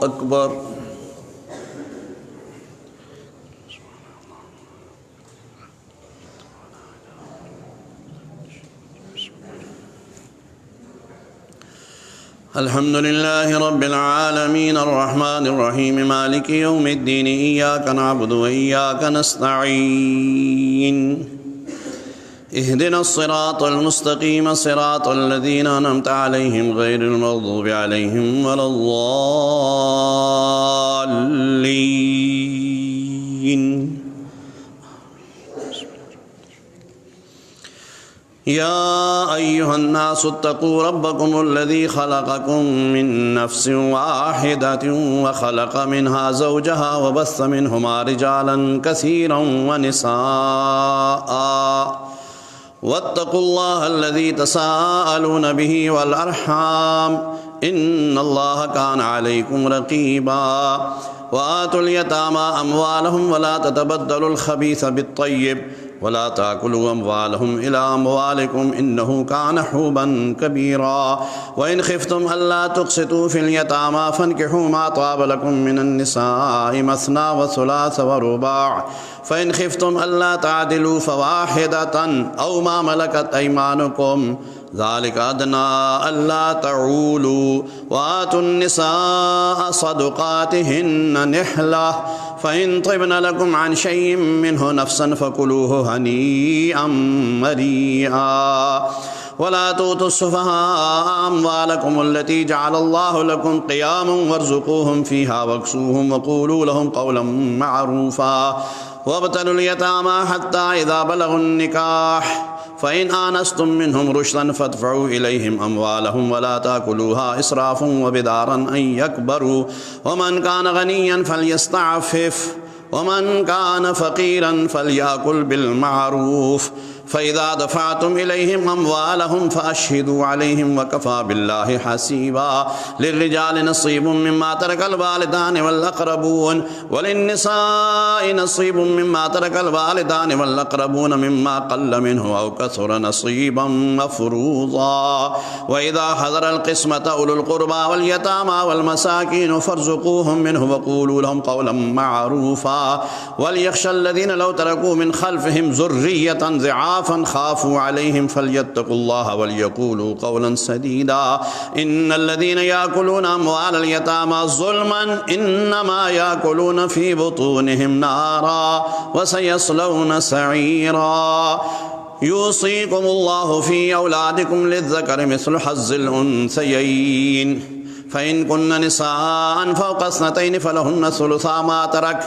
अकबर। अल्हम्दुलिल्लाहि रब्बिल आलमीन अर्रहमानिर रहीम मालिकि यौमिद्दीन इय्याका नअबुदु व इय्याका नस्तईन इहदिनस सिरातल मुस्तकीम सिरातल लज़ीना अनअमता अलैहिम गैरिल मग़ज़ूबि अलैहिम वलद्दाल्लीन। या अय्युहन्नासु इत्तक़ू रब्बकुमुल्लज़ी ख़लक़कुम मिन नफ़्सिन वाहिदतिन व ख़लक़ मिन्हा ज़ौजहा व बस्स मिन्हुमा रिजालन कसीरन व निसाअ वत्तक़ुल्लाह अल्लज़ी तसाअलून बिही वल अर्हाम इन्नल्लाह कान अलैकुम रक़ीबा व आतुल यतामा अम्वालहुम वला ततबद्दलुल ख़बीथ बित्तय्यिब वला ताकुलू अम्वालहुम इला अम्वालिकुम इन्नहु कान हुबन कबीरा व इन खिफ्तुम अल्ला तुक़सितू फ़िल यतामा फ़न्किहू मा ताब लकुम मिनन निसाइ मस्ना व सुलास व रुबा' फ़इन खिफ्तुम अल्ला तादिलू फ़वाहिदतन औ मा मलकत अयमानुकुम ज़ालिका अदना अल्ला तऊलू व आतुन निसाअ सदक़ातिहिन्न निहला फ़इन तिब्न लकुम अन शय्इन मिन्हु नफ़्सन फ़कुलूहु हनीअम मरीआ वला तु'तुस्सुफ़हाअ अम्वालकुमुल्लती जअलल्लाहु लकुम क़ियामन वर्ज़ुक़ूहुम फ़ीहा वक्सूहुम वक़ूलू लहुम क़ौलन मअरूफ़ा वब्तलुल यतामा हत्ता इज़ा बलगुन निकाह फ़इन आनस्तुम मिन्हुम रुश्दन फ़दफ़ऊ इलैहिम अम्वालहुम वला ताकुलूहा इसराफ़न व बिदारन अन यकबरू वमन कान गनिय्यन फ़ल्यस्तअफ़िफ़ वमन कान फ़क़ीरन फ़लयाकुल बिलमारूफ़ फ़इज़ा दफ़अतुम इलैहिम अम्वालहुम फ़अशहिदू अलैहिम वकफ़ा बिल्लाहि हसीबा लिर्रिजालि नसीबुम मिम्मा तरकल वालिदानि वल अक़रबून वलिन्निसाइ नसीबुम मिम्मा तरकल वालिदानि वल अक़रबून मिम्मा क़ल्ल मिन्हु औ कसुर नसीबम मफ़रूज़ा व इज़ा हज़रल क़िस्मत उलुल क़ुरबा वल यतामा वल मसाकीन फ़र्ज़ुक़ूहुम मिन्हु वक़ूलू लहुम क़ौलन मअरूफ़ा वलियख़शल्लज़ीना लौ तरकू मिन ख़ल्फ़िहिम ज़ुर्रिय्यतन ज़िआफ़न ख़ाफ़ू अलैहिम फ़ल्यत्तक़ुल्लाह वलियक़ूलू क़ौलन सदीदा इन्नल्लज़ीना याकुलूना अम्वालल यतामा ज़ुल्मन इन्नमा याकुलूना फ़ी बुतूनिहिम नारा व सयस्लौना सईरा यूसीकुमुल्लाहु फ़ी औलादिकुम लिज़्ज़करि मिस्लु हज़्ज़िल उन्सयैन फ़इन कुन्न निसाअन फ़ौक़ इस्नतैनि फ़लहुन्न सुलुसा मा तरक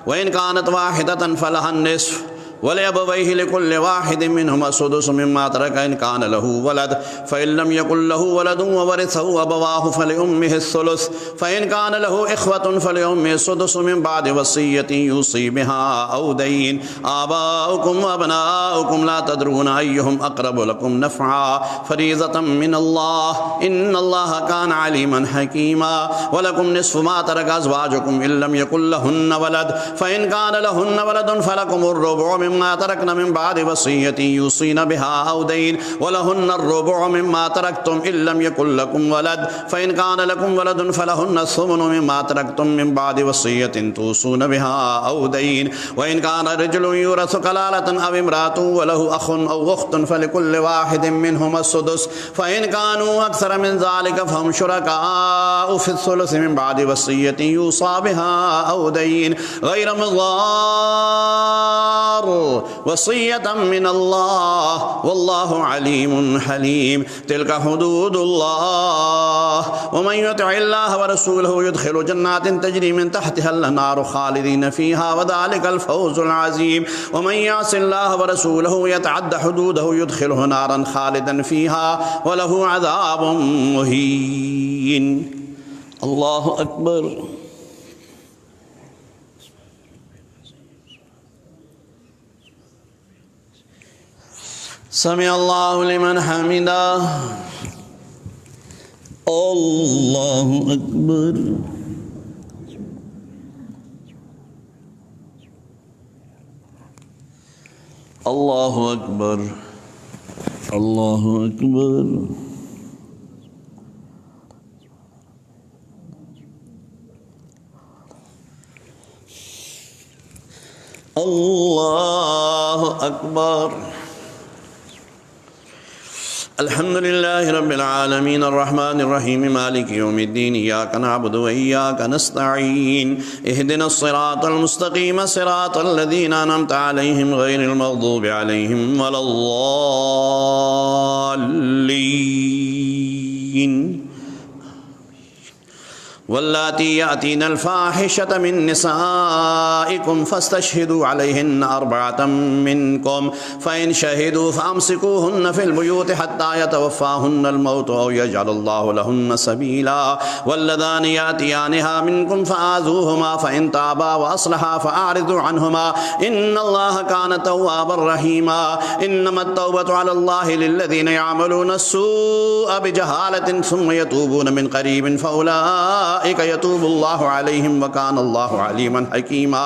व इन कानत वाहिदतन फ़लहा निस्फ़ वलिअबवैहि लिकुल्लि वाहिदिन मिन्हुमा सुदुसु मिम्मा तरक इन कान लहू वलद फ़इन लम यकुल लहू वलदुन व वरिसहु अबवाहु फ़लिउम्मिहि सुलुस फ़इन कान लहू इख़्वतुन फ़लिउम्मिहि सुदुसु मिन बअदि वसिय्यतिन यूसी बिहा औ दैन आबाउकुम व अबनाउकुम ला तदरून अय्युहुम अक़रबु लकुम नफ़अ फ़रीज़तम मिनल्लाह इन्नल्लाह कान अलीमन हकीमा व लकुम निस्फ़ु मा तरक अज़वाजुकुम इल्लम यकुल लहुन्न वलद फ़इन कान लहुन्न वलदुन फ़लकुमुर रुबुअ मिम्मा तरकन मिन बअदि वसिय्यतिन यूसीन बिहा औ दैन व लहुन्न अर्रुबुअ मिम्मा तरकतुम इल्लम यकुल लकुम वलद फ़इन कान लकुम वलदुन फ़लहुन्न अस्सुमुनु मिम्मा तरकतुम मिन बअदि वसिय्यतिन तूसून बिहा औ दैन व इन कान रजुलुन युरसु कलालतन अव इम्राअतुन व लहू अख़ुन औ उख़्तुन फ़लिकुल्लि वाहिदिन मिन्हुमा अस्सुदुस फ़इन कानू अक्सर मिन ज़ालिका फ़हुम शुरकाअ फ़िस्सुलुसि मिन बअदि वसिय्यतिन यूसा बिहा औ दैन गैर मुज़ार वसिय्यतम मिनल्लाह वल्लाहु अलीमुन हलीम तिल्का हुदूदुल्लाह व मन युतिइल्लाह व रसूलहु युदखिलहु जन्नातिन तजरी मिन तहतिहल अन्हारु खालिदीन फीहा व ज़ालिकल फ़ौज़ुल अज़ीम व मन यअसिल्लाह व रसूलहु यतअद्द हुदूदहु युदखिलहु नारन खालिदन फीहा व लहु अज़ाबुम मुहीन। अल्लाहु अकबर। समिअल्लाहु लिमन हमिदा। अल्लाहु अकबर। अल्लाहु अकबर। अल्लाहु अकबर। अल्लाहु अकबर। अल्हम्दुलिल्लाहि रब्बिल आलमीन अर्रहमानिर रहीम मालिकि यौमिद्दीन इय्याका नअबुदु व इय्याका नस्तईन इहदिनस सिरातल मुस्तकीम सिरातल लज़ीना अनअमता अलैहिम गैरिल मग़दूबि अलैहिम वलद्दाल्लीन वल्लाती यातीनल फ़ाहिशत मिन निसाइकुम फ़स्तशहिदू अलैहिन्न अर्बअतम मिनकुम फ़इन शहिदू फ़अमसिकूहुन्न फ़िल बुयूति हत्ता यतवफ़्फ़ाहुन्नल मौत औ यजअलुल्लाहु लहुन्न सबीला वल्लज़ानि यातियानिहा मिनकुम फ़आज़ूहुमा फ़इन ताबा व अस्लहा फ़अरिदू अन्हुमा इन्नल्लाहा कान तव्वाबर रहीमा इन्नमत तौबतु अलल्लाहि लिल्लज़ीना यअमलूना अस्सूअ बिजहालतिन सुम्मा यतूबूना मिन क़रीबिन फ़उलाइका यतूबुल्लाहु अलैहिम व कानल्लाहु अलीमन हकीमा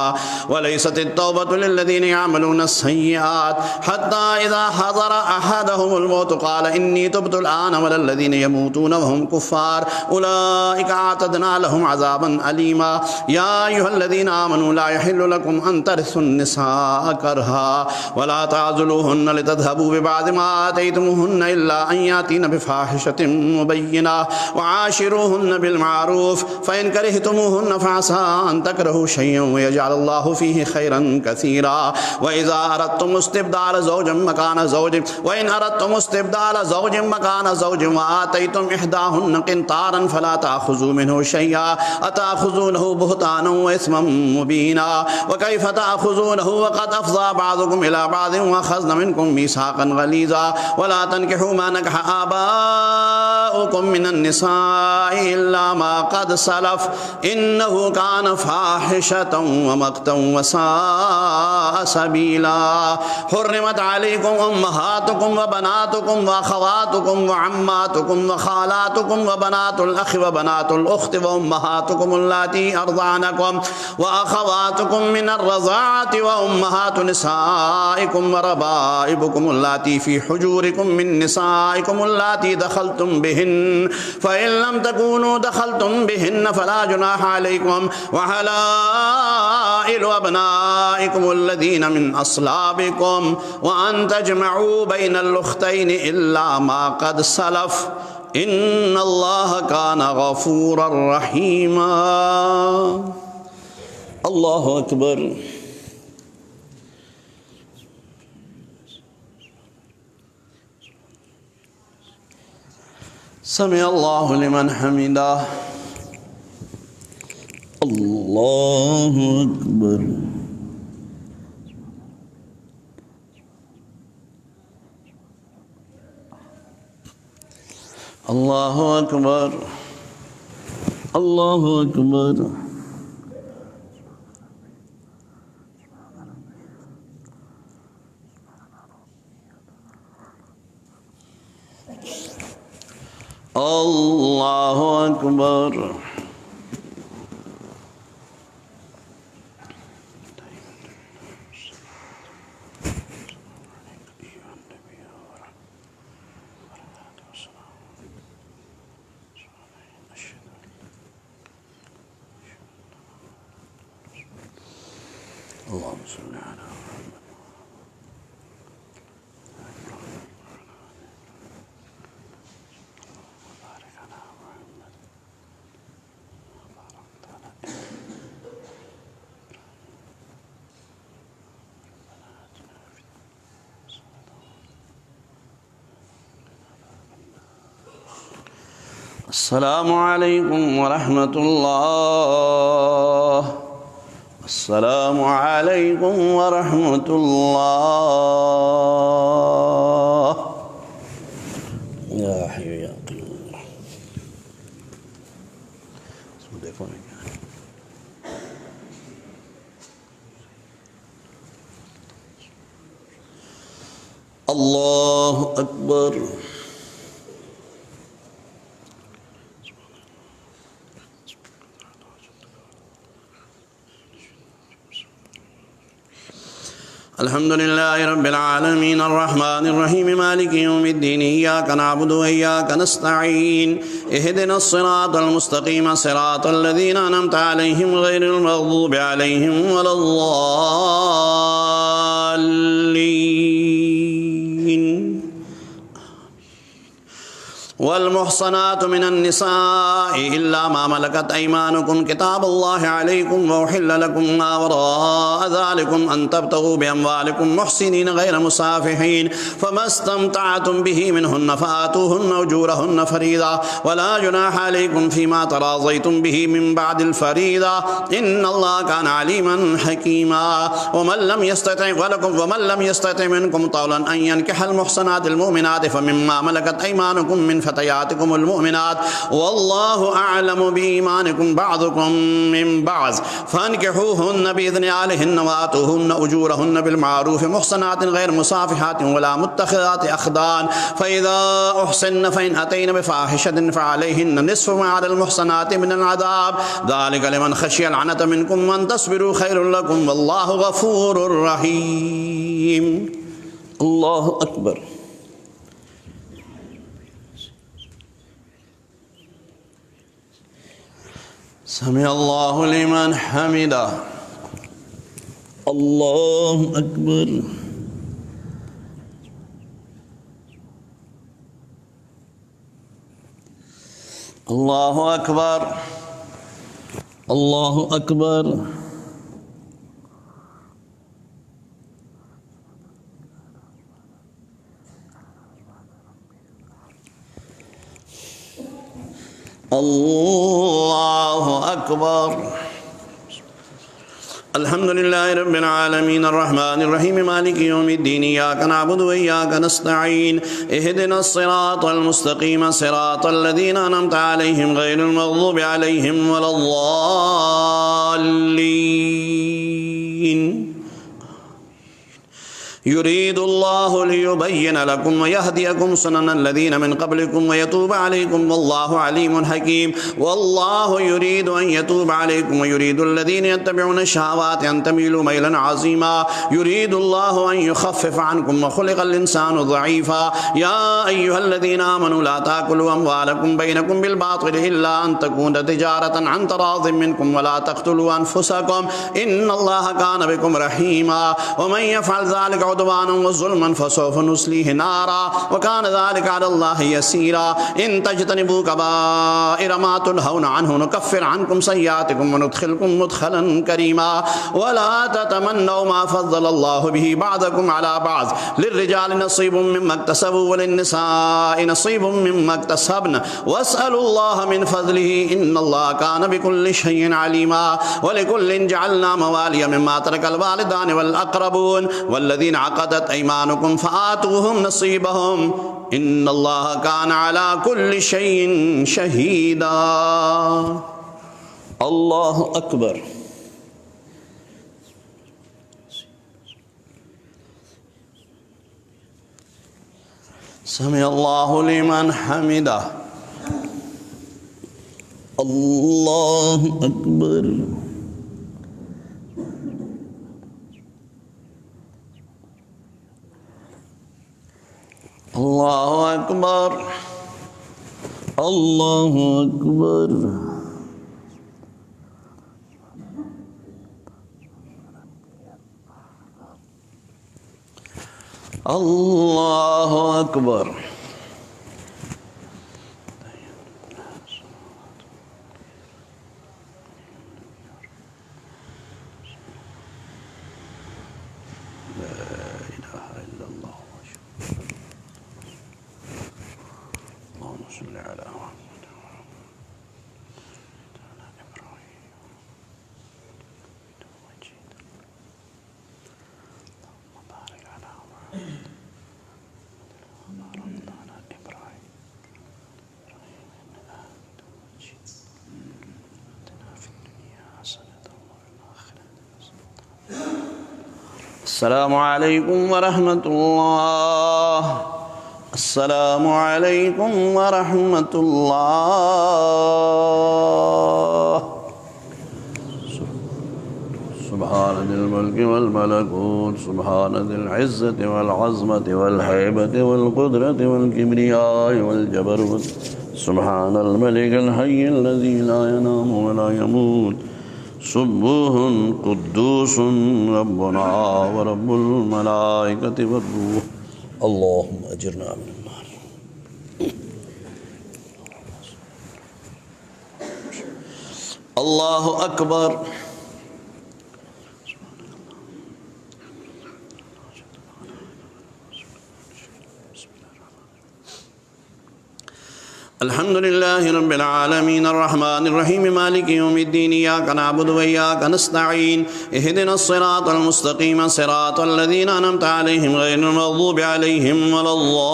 वलैसतित तौबतु लिल्लज़ीना यअमलूना अस्सय्यिआत हत्ता इज़ा हज़रा अहदहुमुल मौत क़ाल इन्नी तुब्तु अलआन वलल्लज़ीना यमूतूना वहुम कुफ़्फ़ार उलाइका अअतदना लहुम अज़ाबन अलीमा या अय्युहल्लज़ीना आमनू ला यहिल्लु लकुम अन तरिसुन निसा करहा वला ताज़ुलूहुन्ना लितज़हबू बिबअदि मा आतैतुमूहुन्ना इल्ला अन यातीना बिफ़ाहिशतिन मुबय्यिना व आशिरूहुन्ना बिलमारूफ फ़इन करिहतुमूहुन्ना फ़असा अन तकरहू शयअन व यजअलुल्लाहु फ़ीहि खैरन कसीरा व इज़ा अरदतुम इस्तिब्दाल ज़ौजिन मकान ज़ौजिन व इन अरदतुम इस्तिब्दाल ज़ौजिन मकान ज़ौजिन व आतैतुम इहदाहुन्ना क़िन्तारन फ़ला ताख़ुज़ू मिन्हु शयअ अताख़ुज़ूनहु बुहतानन व इस्मम मुबीना व कैफ़ ताख़ुज़ूनहु व क़द अफ़ज़ा बअज़ुकुम इला बअज़िन व अख़ज़ना मिनकुम मीसाक़न ग़लीज़ा व ला तन्किहू मा नकह आबाउकुम मिनन निसाइ इल्ला मा क़द सलफ़ इन्नहु कान फ़ाहिशतन व मक़तन व साअ सबीला हुर्रिमत अलैकुम उम्महातुकुम व बनातुकुम व अख़वातुकुम व अम्मातुकुम व ख़ालातुकुम व बनातुल अख़ि व बनातुल उख़्ति व उम्महातुकुम अल्लाती अर्ज़अनकुम व अख़वातुकुम मिनर रज़ाअति व उम्महातु निसाइकुम व रबाइबुकुम अल्लाती फ़ी हुजूरिकुम मिन निसाइकुम अल्लाती दख़लतुम बिहिन्न फ़इन लम तकूनू दख़लतुम बिहिन्न फ़ला जुनाहा अलैकुम व हलाइलु अबनाइकुम अल्लज़ीना मिन अस्लाबिकुम व अन तजमऊ बैनल उख़्तैनि इल्ला मा क़द सलफ़ इन्नल्लाहा कान गफ़ूरर रहीमा। अल्लाहु अकबर। समिअ अल्लाहु लिमन हमिदा। अल्लाहु अकबर। अल्लाहु अकबर। अल्लाहु अकबर। अल्लाहु अकबर। अस्सलामु अलैकुम व रहमतुल्लाह। अस्सलामु अलैकुम व रहमतुल्लाह। या हय्यु या क़य्यूम। इसको देखो ना क्या है। अल्लाहु अकबर। अल्हम्दुलिल्लाहि रब्बिल आलमीन अर्रहमानिर रहीम मालिकि यौमिद्दीन इय्याका नअबुदु व इय्याका नस्तईन इहदिनस सिरातल मुस्तकीम सिरातल लज़ीना अनअमत अलैहिम गैरिल मग़ज़ूबि अलैहिम वलद्दाल्लीन। वल्मुहसनातु मिनन निसाइ इल्ला मा मलकत ऐमानुकुम किताबुल्लाहि अलैकुम व उहिल्ला लकुम मा वराअ ज़ालिकुम अन तब्तगू बिअम्वालिकुम मुहसिनीन गैर मुसाफिहीन फमस्तमतअतुम बिही मिनहुन्न फ़आतूहुन्न उजूरहुन्न फ़रीदा वला जुनाह अलैकुम फ़ीमा तराज़यतुम बिही मिन बअदिल फ़रीदा इन्नल्लाह कान अलीमन हकीमा। वमन लम यस्तति' मिनकुम तौलन अन यनकिहल मुहसनातिल मुमिनाति फमिम्मा मलकत ऐमानुकुम मिन फ़तयातिकुमुल मुमिनात वल्लाहु अअलमु बीईमानिकुम बअदुकुम मिन बअज़ फ़अनकिहूहुन्न बिइज़्नि अहलिहिन्न वातूहुन्न उजूरहुन्न बिलमारूफ़ मुहसनातिन गैर मुसाफ़िहातिन वला मुत्तख़िज़ाति अख़दान फ़इज़ा उहसिन्न फ़इन अतैन बिफ़ाहिशतिन फ़अलैहिन्न निस्फ़ु मा अलल मुहसनाति मिनल अज़ाब ज़ालिका लिमन ख़शियल अनत मिनकुम व अन तस्बिरू ख़ैरुल लकुम वल्लाहु गफ़ूरुर रहीम। अल्लाहु अकबर। समी अल्लाहु लिमन हमिदा। अल्लाहु अकबर। अल्लाहु अकबर। अल्लाहु अकबर। अल्लाहु अकबर। अल्हम्दुलिल्लाहि रब्बिल आलमीन अर्रहमानिर रहीम मालिकि यौमिद्दीन इय्याका नअबुदु व इय्याका नस्तईन इहदिनस सिरातल मुस्तकीम सिरातल लज़ीना अनअमत अलैहिम गैरिल मग़ज़ूबि अलैहिम वलद्दाल्लीन। युरीदुल्लाहु लियुबय्यिन लकुम व यहदियकुम सुननल लज़ीना मिन क़ब्लिकुम व यतूब अलैकुम वल्लाहु अलीमुन हकीम। वल्लाहु युरीदु अन यतूब अलैकुम व युरीदुल लज़ीना यत्तबिऊन शहवाति अन तमीलू मैलन अज़ीमा। युरीदुल्लाहु अन युख़फ़्फ़िफ़ अन्कुम व ख़ुलिक़ल इंसानु ज़ईफ़ा। या अय्युहल्लज़ीना आमनू ला ताकुलू अम्वालकुम बैनकुम बिल बातिल इल्ला अन तकून तिजारतन अन तराज़िम मिनकुम व ला तक़्तुलू अनफ़ुसकुम इन्नल्लाह कान बिकुम रहीमा। व मन यफ़अल ज़ालिका उद्वानन व ज़ुल्मन फ़सौफ़ नुस्लीहि नारा व कान ज़ालिका अलल्लाहि यसीरा। इन तज्तनिबू कबाइर मा तुनहौना अन्हु नुकफ़्फ़िर अन्कुम सय्यातिकुम व नुदख़िलकुम मुदख़लन करीमा। व ला ततमन्नौ मा फ़ज़्ज़लल्लाहु बिही बअदकुम अला बअज़ लिर्रिजालि नसीबुम मिम्मा इक्तसबू व लिन्निसाइ नसीबुम मिम्मा इक्तसब्न वस्अलुल्लाह मिन फ़ज़्लिहि इन्नल्लाह कान बिकुल्लि शैइन अलीमा। व लिकुल्लिन जअलना मवालिय मिम्मा तरकल वालिदानि वल अक़रबून वल्लज़ीना अक़दत ऐमानुकुम फ़आतूहुम नसीबहुम इन्नल्लाह कान अला कुल्लि शैइन शहीदा। अल्लाहु अकबर। समी अल्लाहु लिमन हमिदा। अल्लाहु अकबर। अल्लाहु अकबर। अल्लाहु अकबर। अल्लाहु अकबर। अस्सलामु अलैकुम व रहमतुल्लाह। अस्सलामु अलैकुम व रहमतुल्लाह। सुब्हान दिल मुल्क वल मलकूत सुब्हान दिल इज़्ज़ति वल अज़मति वल हैबति वल क़ुदरति वल किब्रियाइ वल जबरूत सुब्हानल मलिकिल हय्यिल लज़ी ला यनामु व ला यमूत सुब्बूहुन कुद्दूसुन रब्बुना व रब्बुल मलाइकति वर्रूह अल्लाहुम्मा अजिरना मिनन नार। अल्लाहु अकबर। अल्हम्दुलिल्लाहि रब्बिल आलमीन अर्रहमानिर रहीम मालिकि यौमिद्दीन इय्याका नअबुदु व इय्याका नस्तईन इहदिनस सिरातल मुस्तकीम सिरातल लज़ीना अनअमता अलैहिम गैरिल मग़दूबि अलैहिम वलद्दाल्लीन।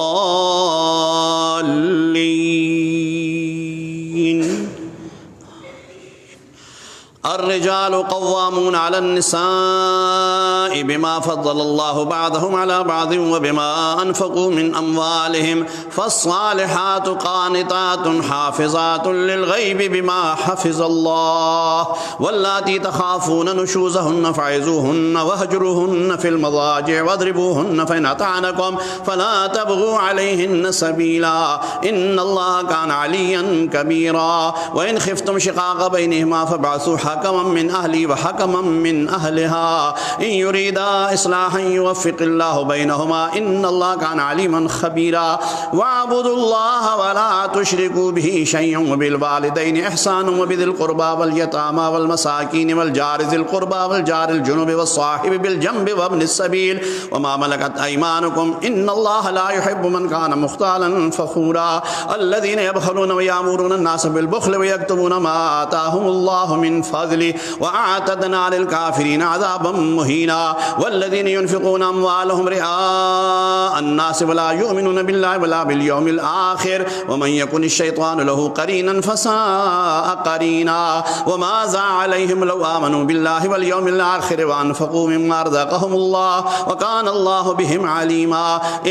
अर्रिजालु क़व्वामूना अलन्निसाइ बिमा फ़द्दलल्लाहु बअदहुम अला बअदिन व बिमा अनफ़क़ू मिन अम्वालिहिम फ़स्सालिहातु क़ानितातुन हाफ़िज़ातुन लिलग़ैबि बिमा हफ़िज़ल्लाह वल्लाती तख़ाफ़ून नुशूज़हुन्न फ़इज़ूहुन्न वहजुरूहुन्न फ़िल मज़ाजिअ वद्रिबूहुन्न फ़इन अतअनकुम फ़ला तबग़ू अलैहिन्न सबीला इन्नल्लाह कान अलिय्यन कबीरा। व इन ख़िफ़्तुम शिक़ाक़ बैनिहिमा फ़बअसू हकमम मिन अहली व हकमम मिन अहलिहा इन युरीदा इस्लाहन युवफ़्फ़िक़िल्लाहु बैनहुमा इन्नल्लाह कान अलीमन ख़बीरा। वअब्दुल्लाह व ला तुश्रिकू बिही शयअन व बिल वालिदैनि इहसानन व बिदिल क़ुरबा वल यतामा वल मसाकीन वल जारि ज़िल क़ुरबा वल जारिल जुनुबि वस्साहिबि बिल जंबि व इब्निस सबील व मा मलकत अयमानुकुम इन्नल्लाह ला युहिब्बु मन कान मुख्तालन फ़ख़ूरा। अल्लज़ीना यबख़लून व यामुरूना अन्नास बिल बुख़्लि व यक्तुमूना मा आताहुमुल्लाहु मिन फ़ज़्लिहि व अअतदना लिल काफ़िरीन अज़ाबन मुहीना। वल्लज़ीना युनफ़िक़ूना अम्वालहुम रिआअन नास व ला युमिनूना बिल्लाहि व ला बिल यौमिल आख़िर व मन यकुनिश शैतानु लहू क़रीनन फ़साअ क़रीना। व माज़ा अलैहिम लौ आमनू बिल्लाहि वल यौमिल आख़िर व अनफ़क़ू मिम्मा रज़क़हुमुल्लाह व कानल्लाहु बिहिम अलीमा।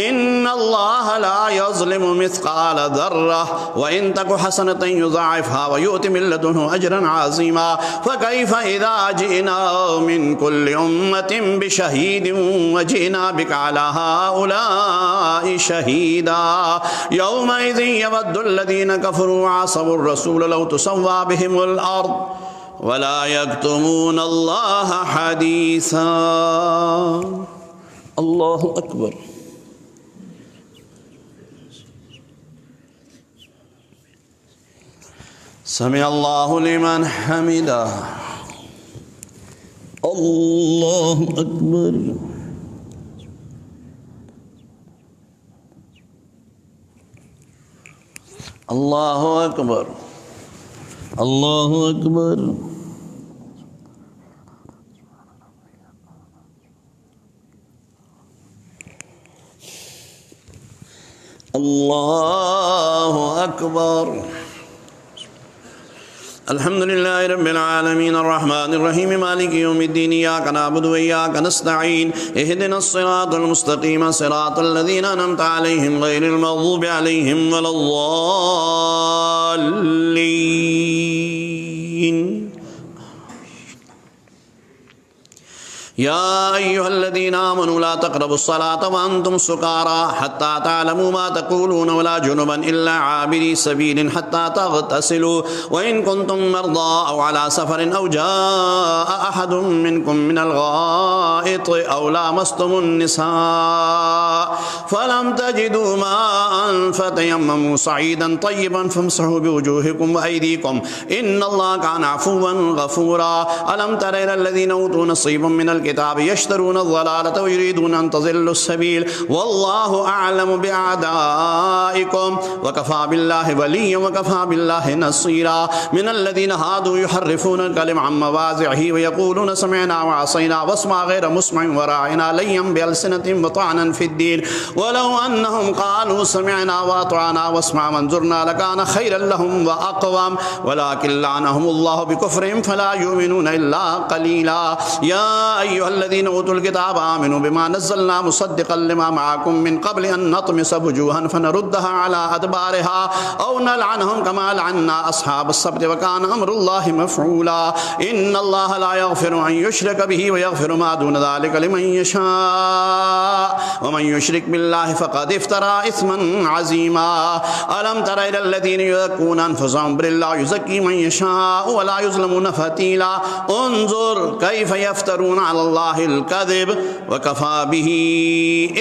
इन्नल्लाह ला यज़्लिमु मिस्क़ाल ज़र्रह व इन तकु हसनतन युज़ाइफ़हा व यु'ति मिन लदुन्हु अजरन अज़ीमा। फ़कैफ़ इज़ा जि'ना मिन कुल्लि उम्मतिन बिशहीदिन व जि'ना बिका अला हाउलाइ शहीदा। यौमइज़िन यवद्दुल्लज़ीना कफ़रू व असव्वुर रसूल लौ तुसव्वा बिहिमुल अर्ज़ व ला यक्तुमूनल्लाह हदीसा। अल्लाहु अकबर। समी अल्लाहु लिमन हमिदा। अल्लाहु अकबर। अल्लाहु अकबर। अल्लाहु अकबर। अल्लाहु अकबर। अल्हम्दुलिल्लाहि रब्बिल आलमीन अर्रहमानिर रहीम मालिकि यौमिद्दीन इय्याका नअबुदु व इय्याका नस्तईन इहदिनस सिरातल मुस्तकीम सिरातल लज़ीना अनअमता अलैहिम गैरिल मग़दूबि अलैहिम वलद्दाल्लीन। या अय्युहल्लज़ीना आमनू ला तक़रबुस्सलात व अंतुम सुकारा हत्ता तअलमू मा तक़ूलून वला जुनुबन इल्ला आबिरी सबीलिन हत्ता तग़तसिलू व इन कुंतुम मर्दा औ अला सफरिन औ जाअ अहदुम मिनकुम मिनल गाइत औ लामस्तुमुन निसा फलम तजिदू माअन फतयम्ममू सईदन तय्यिबन फमसहू बिवुजूहिकुम व अयदीकुम इन्नल्लाह काना अफ़ुव्वन गफ़ूरा। अलम तरा इलल लज़ीना ऊतू नसीबम मिनल किताब यश्तरून ज़लालत व युरीदून अन तज़िल्लुस सबील वल्लाहु अअलमु बिअअदाइकुम व कफ़ा बिल्लाहि वलिय्यन व कफ़ा बिल्लाहि नसीरा। मिनल लज़ीना हादू युहर्रिफून अल-कलिम अन मवाज़िअही व यक़ूलून समिअना व असैना वस्मा गैर मुस्मइन व राअना लय्यन बिअल्सिनतिहिम व तअनन फ़िद्दीन वलौ अन्नहुम क़ालू समिअना व अतअना वस्मा वंज़ुरना लकान खैरन लहुम व अक़वम वलाकिन लअनहुमुल्लाहु बिकुफ़्रिहिम फ़ला युमिनून इल्ला क़लीला। या अय्युहल्लज़ीना ऊतुल किताब आमिनू बिमा नज़्ज़लना मुसद्दिक़न लिमा मअकुम मिन क़ब्ल अन नतमिस वुजूहन फनरुद्दहा अला अदबारिहा औ नलअनहुम कमा लअन्ना अस्हाबस सब्त व कान अम्रुल्लाहि मफ़ऊला इन्नल्लाहा ला यग़फ़िरु अन युश्रक बिही व यग़फ़िरु मा दून ज़ालिका लिमन यशा व मन युश्रिक बिल्लाहि फ़क़द इफ़्तरा इस्मन अज़ीमा अलम तरा इलल्लज़ीना युज़क्कूना अनफुसहुम बिल्लाहि युज़क्की मन यशाअ व ला युज़लमूना फ़तीला उन्ज़ुर कैफ़ यफ़्तरूना अलल्लाहिल कज़िब व कफ़ा बिही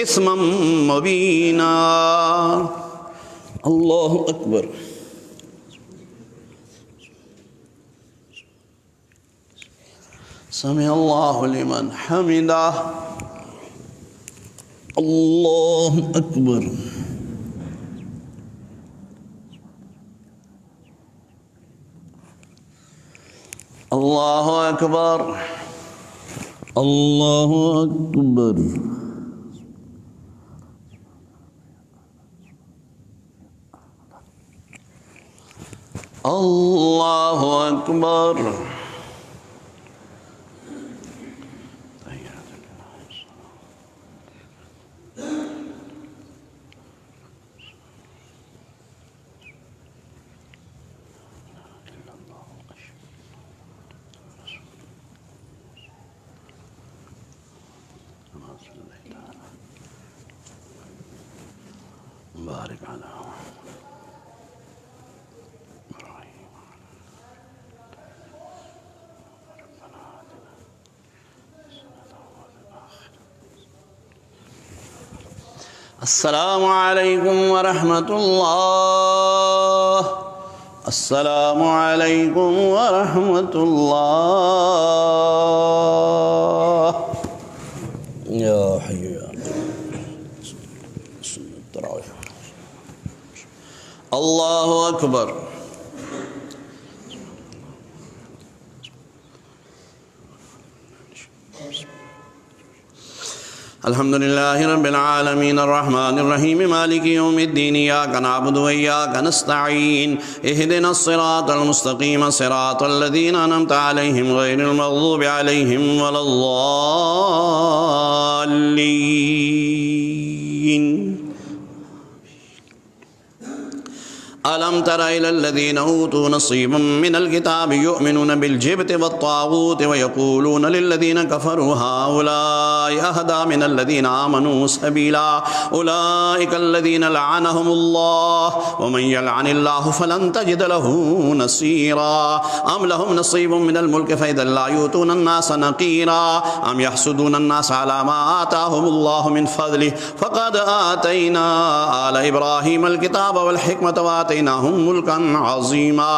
इस्मम मुबीना। अल्लाहु अकबर। समी अल्लाहु लिमन हमिदा। अल्लाहु अकबर। अल्लाहु अकबर। अल्लाहु अकबर। अल्लाहु अकबर। बारिक अला अस्सलामु अलैकुम व रहमतुल्लाह। अस्सलामु अलैकुम व रहमतुल्लाह। या हय्यु या तरावीह। अल्लाहु अकबर। अल्हम्दुलिल्लाहि रब्बिल आलमीन अर्रहमानिर रहीम मालिकि यौमिद्दीन इय्याका नअबुदु व इय्याका नस्तईन इहदिनस सिरातल मुस्तकीम सिरातल लज़ीना अनअमता अलैहिम गैरिल मग़ज़ूबि अलैहिम वलद्दाल्लीन। अलम तरा इलल्लज़ीना ऊतू नसीबम मिनल किताबि युमिनून बिल जिब्ति वत्तागूति व यक़ूलून लिल्लज़ीना कफ़रू हाउलाई अहदा मिनल्लज़ीना आमनू सबीला उलाइकल्लज़ीना लअनहुमुल्लाह व मन यलअनिल्लाहु फलन तजिद लहू नसीरा अम लहुम नसीबुम मिनल मुल्कि फ़इज़ा ला यूतून अन्नास नक़ीरा अम यहसुदून अन्नास अला मा आताहुमुल्लाहु मिन फ़ज़लिहि फ़क़द आतैना आल इब्राहीमल किताब वल हिकमत व आतैनाहुम मुल्कन अज़ीमा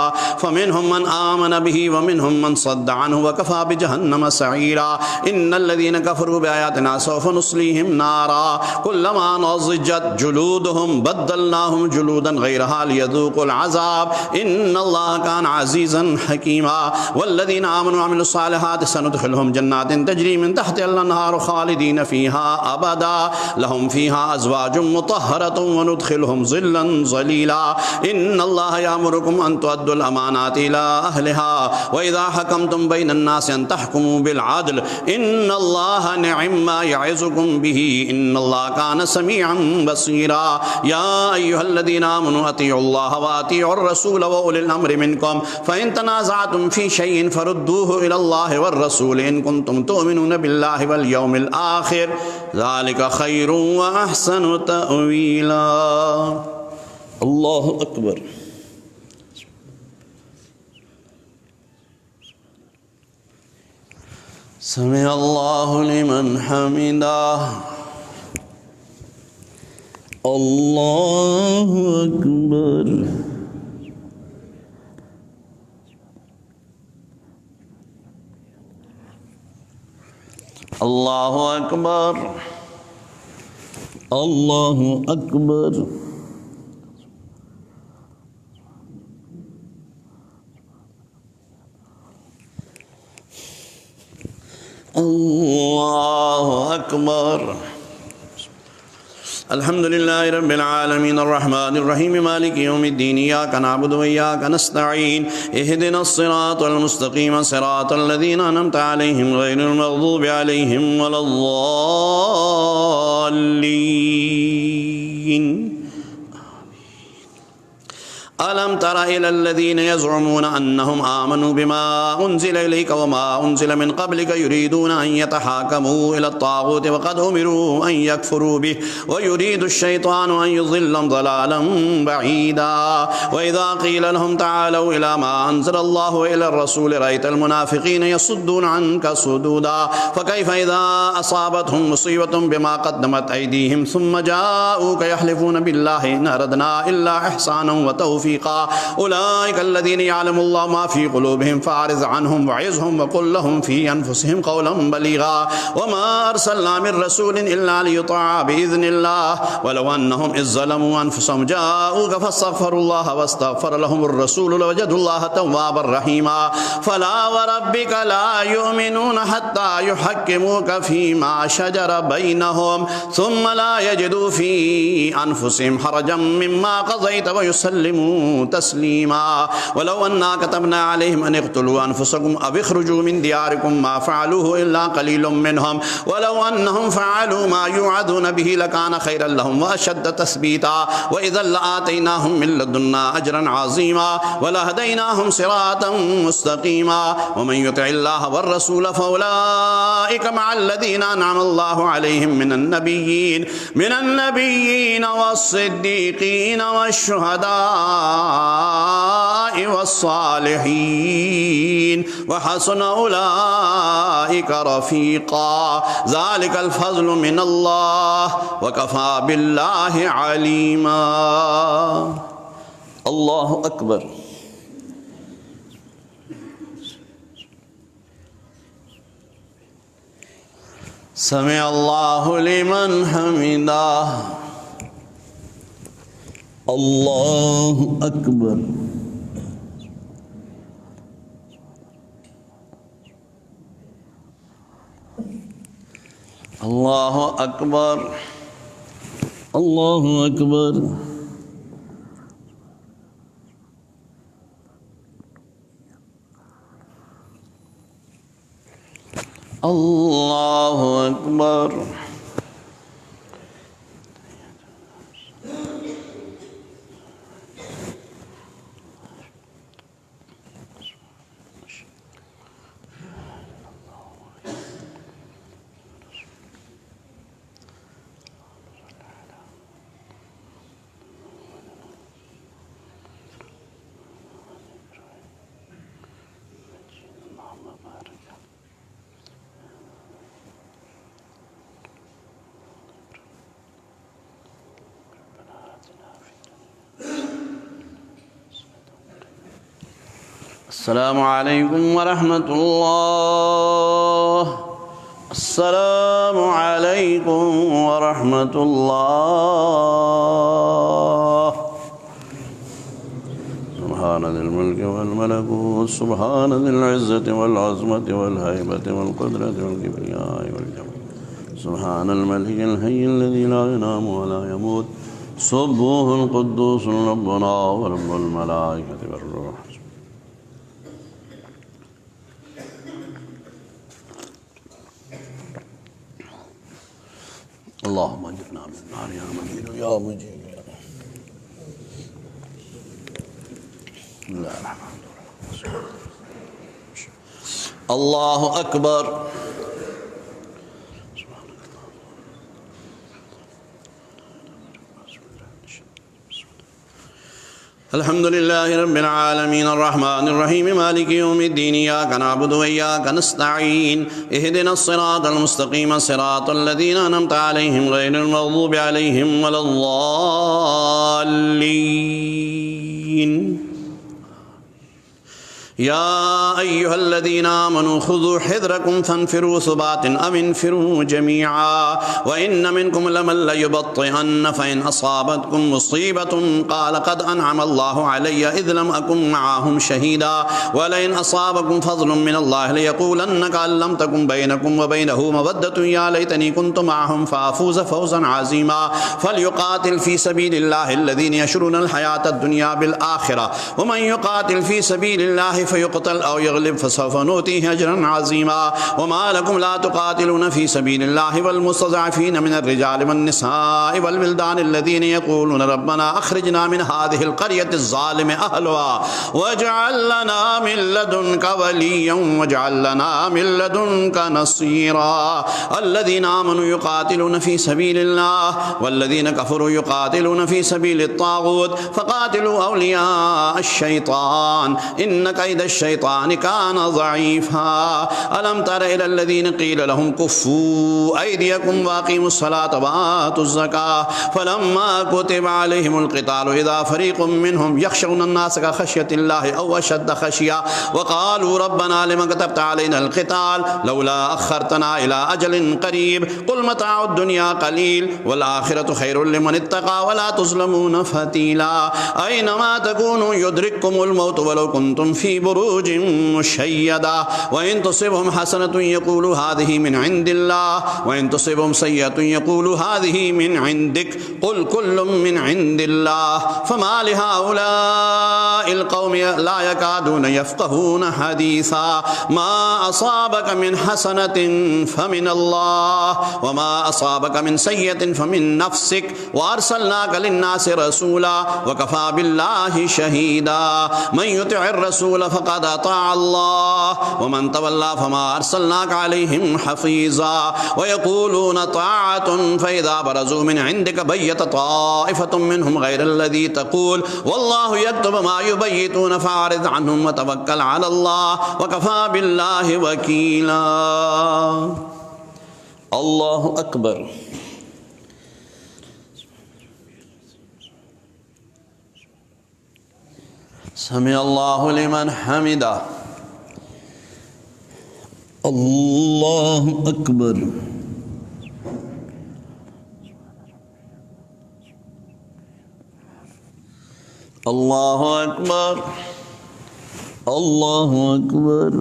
फ़मिनहुम मन आमन बिही व मिनहुम मन सद्द अन्हु व कफ़ा बिजहन्नम सईरा इन्नल्लज़ीना कफ़रू बिआयातिना सौफ़ नुस्लीहिम नारा कुल्लमा नज़िजत जुलूदुहुम बद्दलनाहुम जुलूदन गैरहा लियज़ूक़ुल अज़ाब इन्नल्लाह कान अज़ीज़न हकीमा वल्लज़ीना आमनू व अमिलुस सालिहाति सनुदख़िलुहुम जन्नातिन तजरी मिन तहतिहा अल-अन्हारु ख़ालिदीन फ़ीहा अबदा लहुम फ़ीहा अज़वाजुम मुतहहरतुम व नुदख़िलुहुम ज़िल्लन ज़लीला इन्नल्लाह यामुरुकुम अन तुअद्दुल अमानाति इला अहलिहा व इज़ा हकमतुम बैनन्नासि अन तहकुमू बिल अद्ल इन्नल्लाह निअम्मा यइज़ुकुम बिही इन्नल्लाह कान समीअन बसीरा या अय्युहल्लज़ीना आमनू अतीउल्लाह व अतीउर रसूल व उलिल अम्रि मिनकुम फ़इन तनाज़अतुम फ़ी शैइन फ़रुद्दूहु इलल्लाहि वर रसूल इन कुंतुम तुअमिनून बिल्लाहि वल यौमिल आखिर ज़ालिका खैरुन व अहसनु तअवीला। अल्लाहु अकबर। समी अल्लाहु लिमन हमिदा। अल्लाहु अकबर। अल्लाहु अकबर। अल्लाहु अकबर। अल्लाहु अकबर। अल्हम्दुलिल्लाहि रब्बिल आलमीन अर्रहमानिर रहीम मालिकि यौमिद्दीन इय्याका नअबुदु व इय्याका नस्तईन इहदिनस सिरातल मुस्तकीम सिरातल लज़ीना अनअमता अलैहिम गैरिल मग़दूबि अलैहिम वलद्दाल्लीन। अलम तरा इलल्लज़ीना यज़उमून अन्नहुम आमनू बिमा उन्ज़िला इलैका वमा उन्ज़िला मिन क़ब्लिका युरीदूना अन यतहाकमू इलत्ताग़ूत वक़द उमिरू अन यकफ़ुरू बिहि व युरीदुश्शैतानु अन युज़िल्लहुम ज़लालन बईदा। व इज़ा क़ील लहुम तआलू इला मा अंज़लल्लाहु व इलर रसूल रअयतल मुनाफ़िक़ीन यसुद्दून अन्का सुदूदा फ़कैफ़ इज़ा असाबतहुम मुसीबतुन बिमा क़द्दमत अयदीहिम सुम्मा जाऊका यहलिफ़ून बिल्लाहि इन अरदना इल्ला इहसानन व तौफ़ीक़ा उलाइका अल्लज़ीना यअलमुल्लाहु मा फ़ी क़ुलूबिहिम फ़अरिज़ अन्हुम वइज़हुम वक़ुल लहुम फ़ी अनफ़ुसिहिम क़ौलन बलीग़ा वमा अर्सलना मिर रसूलिन इल्ला लियुतअ बिइज़्निल्लाह वलौ अन्नहुम इज़ ज़लमू अनफ़ुसहुम जाऊका फ़स्तग़फ़रुल्लाह वस्तग़फ़र लहुमुर रसूल लवजदुल्लाह तव्वाबर रहीमा। फ़ला वरब्बिका ला युमिनून हत्ता युहक्किमूका फ़ीमा शजर बैनहुम सुम्मा ला यजिदू फ़ी अनफ़ुसिहिम हरजम मिम्मा क़ज़ैत व युसल्लिमू तस्लीमा। वलौ अन्ना कतबना अलैहिम अन इक़्तुलू अनफ़ुसकुम अव इख़्रुजू मिन दियारिकुम मा फ़अलूहु इल्ला क़लीलुम मिनहुम वलौ अन्नहुम फ़अलू मा युअदून बिही लकान ख़ैरन लहुम व अशद्द तस्बीता व इज़्ज़न लआतैनाहुम मिन लदुन्ना अजरन अज़ीमा व लहदैनाहुम सिरातन मुस्तक़ीमा। व मन युतिइल्लाह वर रसूल फ़उलाइका मअल्लज़ीना अनअमल्लाहु अलैहिम मिनन नबिय्यीन वस्सिद्दीक़ीन वश्शुहदाኢ वस्सालिहीन व हसुन उलाइका रफ़ीक़ा ज़ालिकल फ़ज़्लु मिनल्लाह व कफ़ा बिल्लाहि अलीमा। अल्लाहु अकबर। समिअ अल्लाहु लिमन हमिदा। अल्लाहु अकबर। अल्लाहु अकबर। अल्लाहु अकबर। अल्लाहु अकबर। अस्सलामु अलैकुम व रहमतुल्लाह। अस्सलामु अलैकुम व रहमतुल्लाह। सुब्हान ज़िल मुल्क वल मलकूत सुब्हान ज़िल इज़्ज़ति वल अज़मति वल हैबति वल क़ुदरति वल किब्रियाइ वल जमाल सुब्हानल मलिकिल हय्यिल लज़ी ला यनामु व ला यमूत सुब्बूहुल क़ुद्दूसुर रब्बुना व रब्बुल मलाइकति वर रूह। अल्लाहुम्मा अजिरना मिन नार या मुजीर या मुजीर। अल्लाहु अकबर। अल्हम्दुलिल्लाहि रब्बिल आलमीन अर्रहमानिर रहीम मालिकि यौमिद्दीन इय्याका नअबुदु व इय्याका नस्तईन इहदिनस सिरातल मुस्तकीम सिरातल लज़ीना अनअमता अलैहिम गैरिल मग़दूबि अलैहिम वलद्दाल्लीन। या अय्युहल्लज़ीना आमनू खुज़ू हिज़्रकुम फन्फ़िरू सुबातिन अव इन्फ़िरू जमीआ व इन्न मिनकुम लमन लयुबत्तिअन्न फ़इन असाबतकुम मुसीबतुन क़ाल क़द अनअम अल्लाहु अलय्या इज़ लम अकुन मअहुम शहीदा व लइन असाबकुम फ़ज़लुम मिनल्लाहि लयक़ूलन्न कअन लम तकुन बैनकुम व बैनहु मवद्दतुन या लैतनी कुन्तु मअहुम फ़अफ़ूज़ फ़ौज़न अज़ीमा फ़लयुक़ातिल फ़ी सबीलिल्लाहि अल्लज़ीना यशरूनल हयातद दुनिया बिल आखिरह व मन युक़ातिल फ़ी सबीलिल्लाहि फ़युक़तल औ यग़लिब फ़सौफ़ नूतिहि अजरन अज़ीमा वमा लकुम ला तुक़ातिलून फ़ी सबीलिल्लाहि वल मुस्तज़अफ़ीन मिनर रिजालि वन निसाइ वल विल्दानि अल्लज़ीना यक़ूलून रब्बना अख़रिजना मिन हाज़िहिल क़रयति ज़्ज़ालिमि अहलुहा वजअल लना मिन लदुनका वलिय्यन वजअल लना मिन लदुनका नसीरा अल्लज़ीना आमनू युक़ातिलून फ़ी सबीलिल्लाह वल्लज़ीना कफ़रू युक़ातिलून फ़ी सबीलित ताग़ूत फ़क़ातिलू औलिया अश-शैतान इन्न कैद अश-शैतानि कान ज़ईफ़ा अलम तर इलल्लज़ीना क़ील लहुम कुफ़्फ़ू अयदियकुम वअक़ीमुस्सलात वआतुज़्ज़कात फलम्मा कुतिबा अलैहिमुल क़ितालु इज़ा फ़रीक़ुम मिनहुम यख़शौना अन्नास कख़श्यतिल्लाहि औ अशद्द ख़श्या वक़ालू रब्बना लिमा कतबता अलैनल क़िताल लौला अख़्ख़रतना इला अजलिन क़रीब क़ुल मताउद दुनिया क़लील वल आख़िरतु ख़ैरुल लिमन इत्तक़ा वला तुज़लमून फ़तीला ऐनमा तकूनू युद्रिककुमुल मौत वलौ कुन्तुम फ़ी बुरूजिन मुशय्यदा व इन तुसिबहुम हसनतुन यक़ूलू हाज़िही मिन इंदिल्लाह व इन तुसिबहुम सय्यतुन यक़ूलू हाज़िही मिन इंदिक क़ुल कुल्लुम मिन इंदिल्लाह फ़मा लिहाउलाइल क़ौमि ला यकादून यफ़क़हून हदीसा मा असाबक मिन हसनतिन फ़मिनल्लाह व मा असाबक मिन सय्यतिन फ़मिन नफ़्सिक व अर्सलनाक लिन्नासि रसूला व कफ़ा बिल्लाहि शहीदा मन युतिइर रसूल फ़क़द अताअ अल्लाह व मन तवल्ला फ़मा अर्सलनाक अलैहिम हफ़ीज़ा व यक़ूलून ताअतुन फ़इज़ा बरज़ू मिन इंदिक बय्यत ताइफ़तुम मिनहुम ग़ैरल्लज़ी तक़ूल वल्लाहु यक्तुबु मा युबय्यितून फ़अरिज़ अन्हुम व तवक्कल अलल्लाह व कफ़ा बिल्लाहि वकीला। अल्लाहु अकबर। समी अल्लाहु लिमन हमिदा। अल्लाहु अकबर। अल्लाहु अकबर। अल्लाहु अकबर।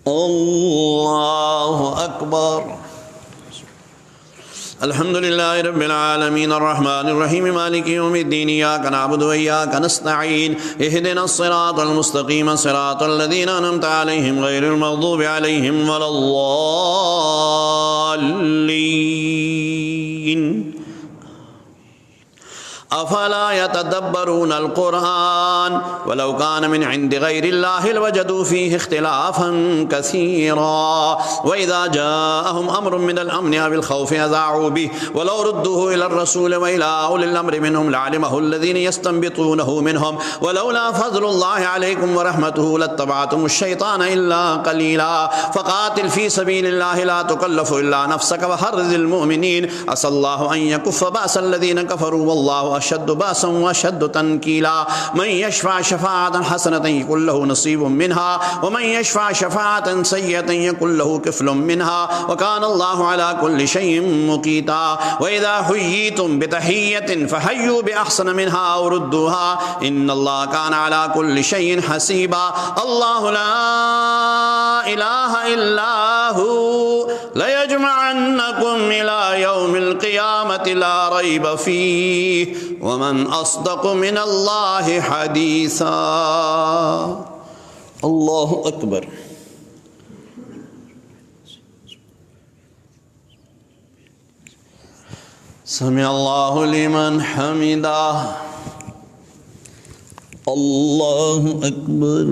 अल्लाहु अकबर। अल्हम्दुलिल्लाहि रब्बिल आलमीन अर्रहमानिर रहीम मालिकि यौमिद्दीन इय्याका नअबुदु व इय्याका नस्तईन इहदिनस सिरातल मुस्तक़ीम सिरातल लज़ीना अनअमता अलैहिम गैरिल मग़दूबि अलैहिम वलद्दाल्लीन। अफ़ला यतदब्बरूनल क़ुरआन वलौ कान मिन इंदि गैरिल्लाहि लवजदू फ़ीहि इख़्तिलाफ़न कसीरा व इज़ा जाअहुम अम्रुम मिनल अम्नि अविल ख़ौफ़ि अज़ाऊ बिहि वलौ रुद्दूहु इलर रसूल व इला उलिल अम्रि मिनहुम लअलिमहु अल्लज़ीना यस्तंबितूनहु मिनहुम वलौला फ़ज़्लुल्लाहि अलैकुम व रहमतुहु लत्तबअतुमुश शैतान इल्ला क़लीला फ़क़ातिल फ़ी सबीलिल्लाहि ला तुकल्लिफ़ु इल्ला नफ़्सक व हर्रिज़िल मुअमिनीन असल्लाहु अन यकुफ़्फ़ बअसल लज़ीना कफ़रू वल्लाहु अशद्दु बअसन व अशद्दु तनकीला मन यशफ़अ शफ़ाअतन हसनतन यकुल लहु नसीबुम मिनहा व मन यशफ़अ शफ़ाअतन सय्यतन यकुल लहु किफ़लुम मिनहा व कान अल्लाहु अला कुल्लि शैइन मुक़ीता व इज़ा हुय्यितुम बितहिय्यतिन फ़हय्यू बिअहसन मिनहा औ रुद्दूहा इन्नल्लाहा कान अला कुल्लि शैइन हसीबा। अल्लाहु ला इलाहा इल्ला हु लयजमअन्नकुम इला यौमिल क़ियामति ला रैब फ़ीहि व मन अस्दक़ु मिनल्लाहि हदीसा। अल्लाहु अकबर। समी अल्लाहु लिमन हमिदा। अल्लाहु अकबर।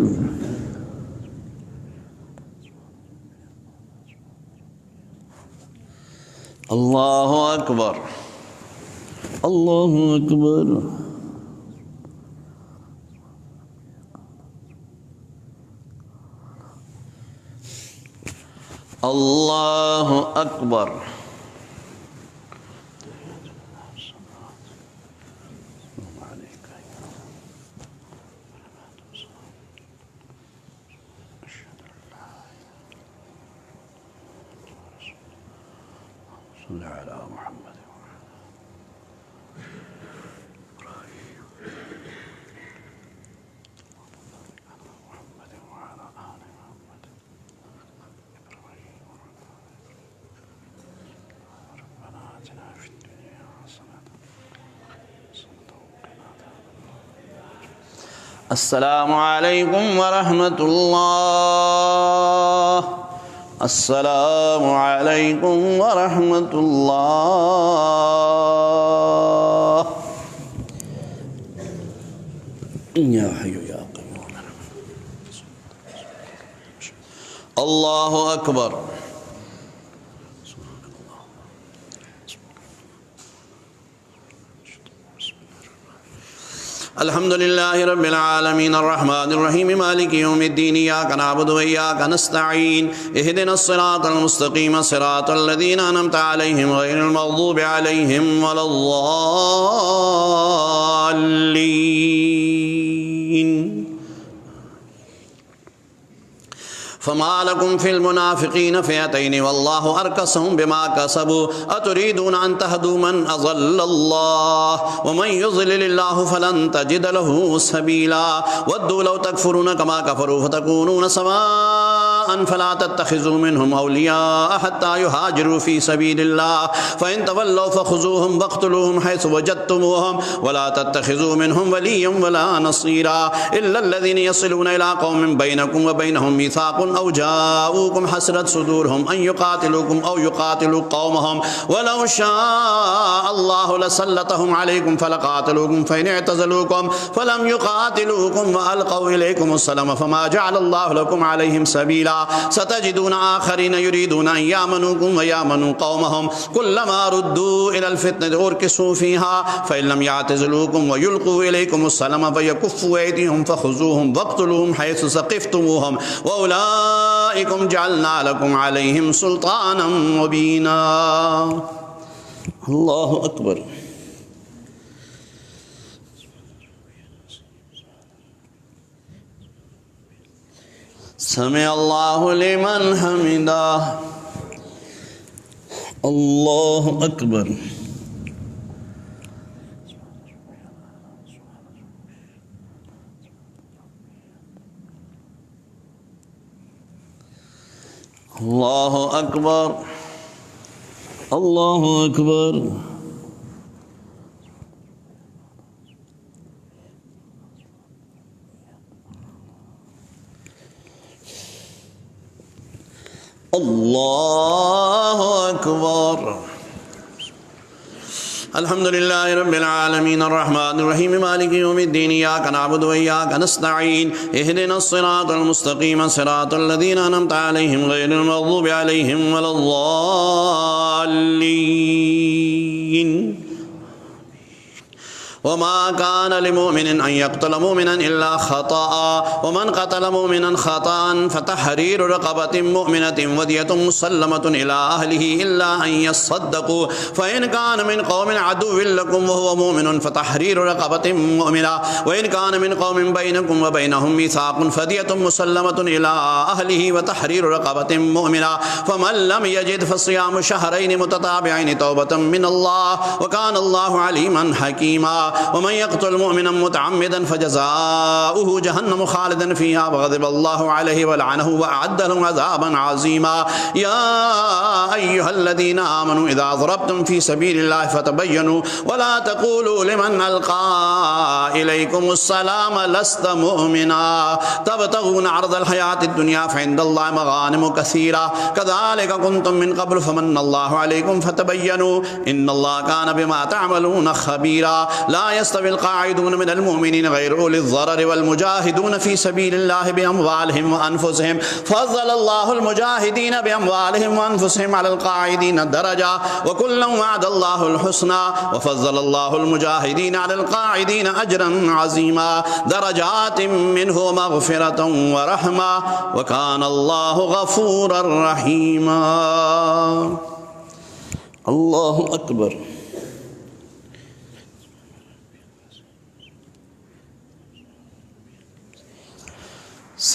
अल्लाहु अकबर। अल्लाहु अकबर। अल्लाहु अकबर। अस्सलामु अलैकुम वरहमतुल्लाह। अस्सलामु अलैकुम वरहमतुल्लाह। या हय्यु या क़य्यूम। अल्लाहु अकबर। अल्हम्दुलिल्लाहि रब्बिल आलमीन अर्रहमानिर रहीम मालिकि यौमिद्दीन इय्याका नअबुदु व इय्याका नस्तईन इहदिनस सिरातल मुस्तकीम सिरातल लज़ीना अनअमता अलैहिम गैरिल मग़दूबि अलैहिम वलद्दाल्लीन। फमा लकुम फिल मुनाफिकीन फ़िअतैन वल्लाहु अरकसहुम बिमा कसबू अतुरीदून अन तहदू मन अज़ल्लल्लाह व मन युज़्लिलिल्लाहु फलन तजिद लहू सबीला वद्दू लौ तकफुरून कमा कफरू फतकूनून सवाअन फला तत्तखिज़ू मिनहुम औलिया हत्ता युहाजिरू फ़ी सबीलिल्लाह फ़इन तवल्लौ फ़ख़ुज़ूहुम वक़्तुलूहुम हैसु वजदतुमूहुम वला तत्तखिज़ू मिनहुम वलिय्यन वला नसीरा इल्लल्लज़ीना यसिलूना इला क़ौमिन बैनकुम व बैनहुम मीसाक़ुन औ जाऊकुम हसरत सुदूरहुम अन युक़ातिलूकुम औ युक़ातिलू क़ौमहुम वलौ शाअल्लाहु लसल्लतहुम अलैकुम फ़लक़ातिलूकुम फ़इन इअ्तज़लूकुम फ़लम युक़ातिलूकुम व अलक़ौ इलैकुमुस्सलाम फ़मा जअलल्लाहु लकुम अलैहिम सबीला सतजिदून आख़रीन युरीदून अन यामनूकुम व यामनू क़ौमहुम कुल्लमा रुद्दू इलल फ़ित्नति उरकिसू फ़ीहा फ़इन लम यअ्तज़िलूकुम व युल्क़ू इलैकुमुस्सलाम व यकुफ़्फ़ू अयदीहुम फ़ख़ुज़ूहुम वक़्तुलूहुम हैसु सक़िफ़्तुमूहुम व उलाइकुम जअलना लकुम अलैहिम सुल्तानम मुबीना। अल्लाहु अकबर। समिअ अल्लाहु लिमन हमिदा। अल्लाहु अकबर। अल्लाहु अकबर। अल्लाहु अकबर। अल्लाहु अकबर। अल्हम्दुलिल्लाहि रब्बिल आलमीन अर्रहमानिर रहीम मालिकि यौमिद्दीन इय्याका नअबुदु व इय्याका नस्तईन इहदिनस सिरातल मुस्तकीम सिरातल लज़ीना अनअमता अलैहिम गैरिल मग़दूबि अलैहिम वलद्दाल्लीन। वमा कान लिमुमिनिन अन यक़्तुल मुमिनन इल्ला ख़ताअ वमन क़तल मुमिनन ख़ताअन फ़तहरीरु रक़बतिन मुमिनतिन वदियतुन मुसल्लमतुन इला अहलिही इल्ला अन यस्सद्दक़ू फ़इन कान मिन क़ौमिन अदुव्विन लकुम व हुवा मुमिनुन फ़तहरीरु रक़बतिन मुमिना व इन कान मिन क़ौमिन बैनकुम व बैनहुम मीसाक़ुन फ़दियतुन मुसल्लमतुन इला अहलिही व तहरीरु रक़बतिन मुमिना फ़मन लम यजिद फ़सियामु शहरैनि मुतताबिअैनि तौबतन मिनल्लाह व काना अल्लाहु अलीमन हकीमा। वमन यक़्तुल मुअमिनन मुतअम्मिदन फ़जज़ाउहु जहन्नम ख़ालिदन फ़ीहा वग़ज़िबल्लाहु अलैहि व लअनहु व अअद्द लहु अज़ाबन अज़ीमा। या अय्युहल्लज़ीना आमनू इज़ा ज़रबतुम फ़ी सबीलिल्लाहि फ़तबय्यनू व ला तक़ूलू लिमन अलक़ा इलैकुमुस्सलाम लस्त मुअमिना तबतग़ूना अर्ज़ल हयातिद दुनिया फ़इंदल्लाहि मग़ानिमु कसीरा कज़ालिक कुन्तुम मिन क़ब्लु फ़मन्नल्लाहु अलैकुम फ़तबय्यनू इन्नल्लाहा कान बिमा तअमलून ख़बीरा। ला यस्तविल क़ाइदून मिनल मुमिनीन गैरु उलिज़ ज़ररि वल मुजाहिदून फ़ी सबीलिल्लाहि बिअम्वालिहिम व अनफुसिहिम फ़ज़्ज़लल्लाहुल मुजाहिदीन बिअम्वालिहिम व अनफुसिहिम अलल क़ाइदीन दरजा व कुल्लन वअदल्लाहुल हुस्ना व फ़ज़्ज़लल्लाहुल मुजाहिदीन अलल क़ाइदीन अजरन अज़ीमा दरजातिन मिन्हु मग़फ़िरतन व रहमा व कानल्लाहु गफ़ूरर रहीमा। अल्लाहु अकबर।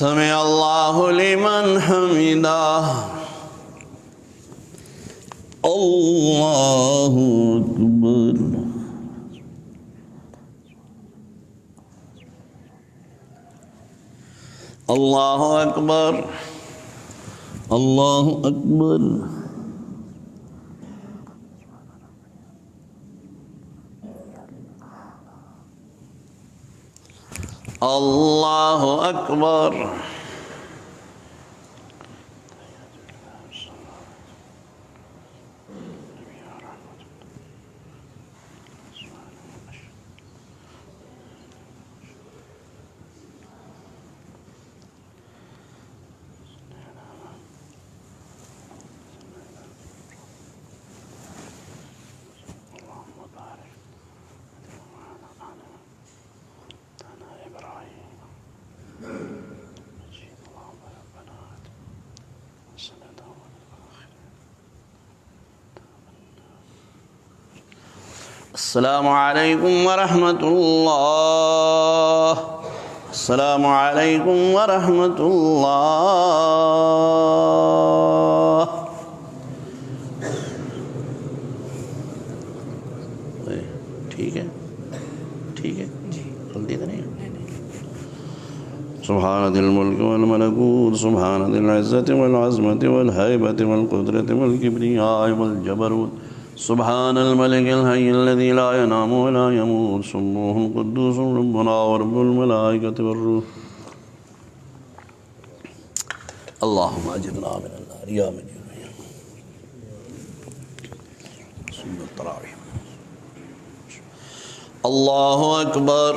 समी अल्लाहु लिमन हमिदा। अल्लाहु अकबर। अल्लाहु अकबर। अल्लाहु अकबर। अल्लाहु अकबर। अस्सलामु अलैकुम वरहमतुल्लाह। अस्सलामु अलैकुम वरहमतुल्लाह। ठीक है, ठीक है, जल्दी तो नहीं। सुब्हान दिल मुल्क वल मलकूत, सुब्हान दिल इज़्ज़ति वल अज़मति वल हैबति वल कुदरति वल किब्रिया वल जबरूत, सुब्हानल मलिकिल हय्यिल लज़ी ला यनामु व ला यमूत, सुब्बुहुल कुद्दूस रब्बुना व रब्बुल मलाइकति वर्रूह। अल्लाहुम्मा अजिरना मिनन नार या मुजीब सुन्नत तरावीह। अल्लाहु अकबर।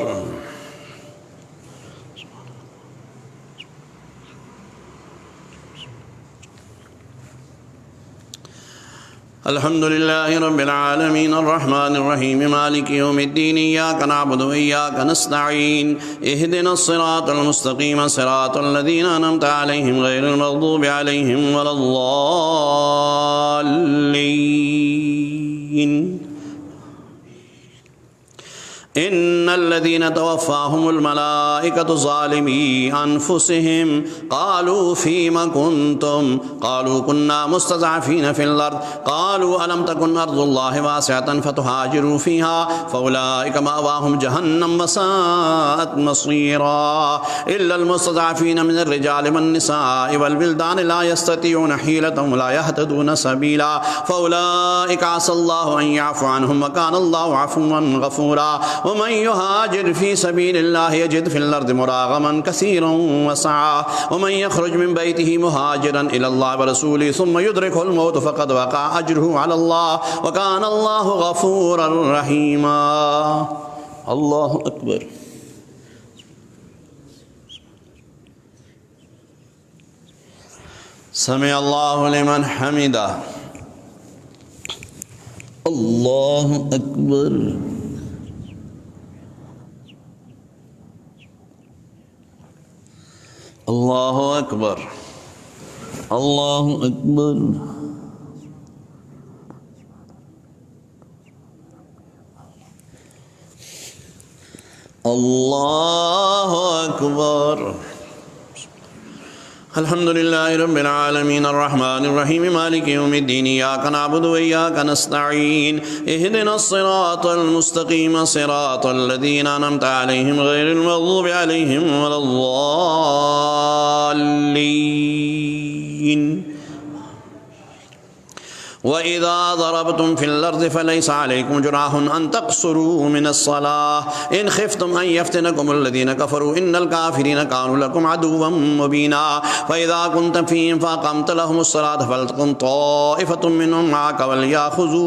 अल्हम्दुलिल्लाहि रब्बिल आलमीन अर्रहमानिर रहीम मालिकि यौमिद्दीन इय्याका नअबुदु व इय्याका नस्तईन इहदिनस सिरातल मुस्तकीम सिरातल लज़ीना अनअमता अलैहिम गैरिल मग़दूबि अलैहिम वलद्दाल्लीन। इन्नल्लज़ीना तवफ़्फ़ाहुमुल मलाइकतु ज़ालिमी अनफुसिहिम क़ालू फ़ीमा कुन्तुम क़ालू कुन्ना मुस्तज़अफ़ीन फ़िल अर्ज़ क़ालू अलम तकुन अर्ज़ुल्लाहि वासिअतन फ़तुहाजिरू फ़ीहा फ़उलाइका मअवाहुम जहन्नम वसाअत मसीरा इल्लल मुस्तज़अफ़ीन मिनर रिजालि वन निसाइ वल विल्दानि ला यस्ततिऊन हीलतन वला यहतदून सबीला फ़उलाइका असल्लाहु अन यअफ़ु अन्हुम व कानल्लाहु अफ़ुव्वन गफ़ूरा। वमन युहाजिर फ़ी सबीलिल्लाहि यजिद फ़िल अर्ज़ि मुराग़मन कसीरन वसअ वमन यख़रुज मिन बैतिही मुहाजिरन इलल्लाहि व रसूलिही सुम्मा युदरिकुहुल मौत फ़क़द वक़अ अज्रुहु अलल्लाह व काना अल्लाहु गफ़ूरर रहीमा। अल्लाहु अकबर। समी अल्लाहु लिमन हमिदा। अल्लाहु अकबर। अल्लाहु अकबर। अल्लाहु अकबर। अल्लाहु अकबर। अल्हम्दुलिल्लाहि रब्बिल आलमीन अर्रहमानिर रहीम मालिकि यौमिद्दीन इय्याका नअबुदु व इय्याका नस्तईन इहदिनस सिरातल मुस्तकीम सिरातल लज़ीना अनअमता अलैहिम गैरिल मग़दूबि अलैहिम वलद्दाल्लीन। वइज़ा ज़रबतुम फ़िल अर्ज़ि फ़लैसा अलैकुम जुनाहुन अन तक़्सुरू मिनस्सलाह इन ख़िफ़्तुम अन यफ़्तिनकुमुल लज़ीना कफ़रू इन्नल काफ़िरीना कानू लकुम अदुव्वम मुबीना फ़इज़ा कुन्त फ़ीहिम फ़अक़मत लहुमुस्सलात फ़लतक़ुम ताइफ़तुम मिनहुम मअक वलयअख़ुज़ू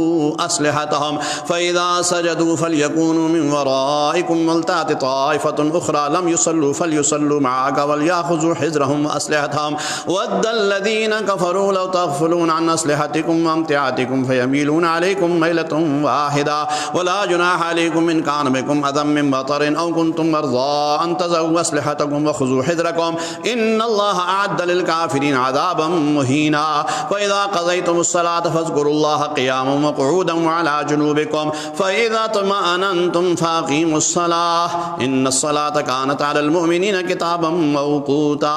अस्लिहतहुम फ़इज़ा सजदू फ़लयकूनू मिन वराइकुम वलतअति ताइफ़तुन उख़रा लम युसल्लू फ़लयुसल्लू मअक वलयअख़ुज़ू हिज़्रहुम व अस्लिहतहुम वद्दल लज़ीना कफ़रू लौ तग़फ़ुलून अन अस्लिहतिकुम अमतियातिकुम फयमीलून अलैकुम मैलतुम वाहिदा वला जुनाह अलैकुम इन कान बिकुम अदम मिन बतरिन औ कुंतुम मरज़ा अन तज़ऊ अस्लिहतकुम वख़ुज़ू हिज़्रकुम इन्नल्लाह अअद्द लिल काफ़िरीन अज़ाबन मुहीना फ़इज़ा क़ज़यतुमुस्सलात फ़ज़्कुरुल्लाह क़ियामन व क़ुऊदन व अला जुनूबिकुम फ़इज़ा तमअनन्तुम फ़अक़ीमुस्सलाह इन्नस्सलात कानत अलल मुअमिनीना किताबन मौक़ूता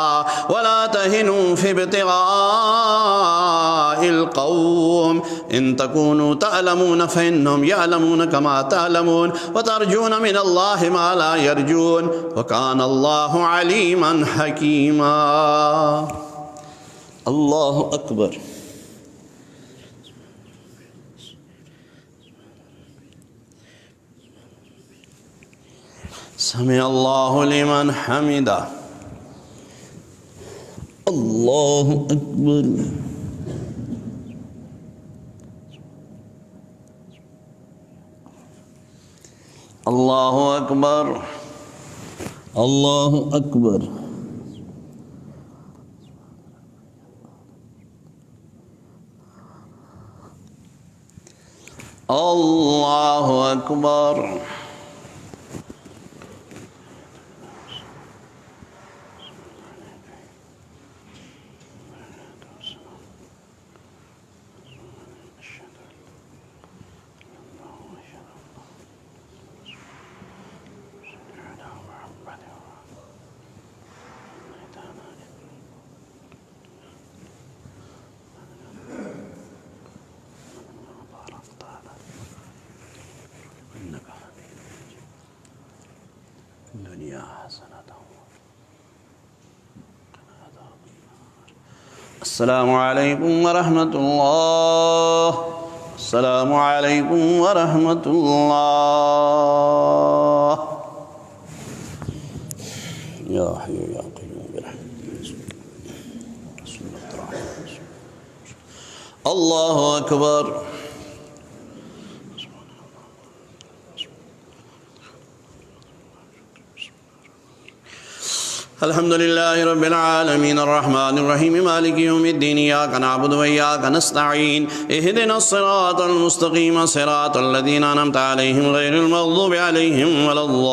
वला तहिनू फ़ी इब्तिग़ाइल क़ौम इन तकूनू तअलमून फ़इन्नहुम यअलमून कमा तअलमून व तर्जून मिनल्लाहि मा ला यर्जून व कानल्लाहु अलीमन हकीमा। अल्लाहु अकबर। समिअल्लाहु लिमन हमिदा। अल्लाहु अकबर। अल्लाहु अकबर। अल्लाहु अकबर। अल्लाहु अकबर। अस्सलामु अलैकुम व रहमतुल्लाह। अस्सलामु अलैकुम व रहमतुल्लाह। या हय्यु या क़य्यूम बिरहमतिक। अल्लाहु अकबर। अल्हम्दुलिल्लाहि रब्बिल आलमीन अर्रहमानिर रहीम मालिकि यौमिद्दीन इय्याका नअबुदु व इय्याका नस्तईन इहदिनस सिरातल मुस्तक़ीम सिरातल लज़ीना अनअमता अलैहिम गैरिल मग़ज़ूबि अलैहिम वलद्दाल्लीन।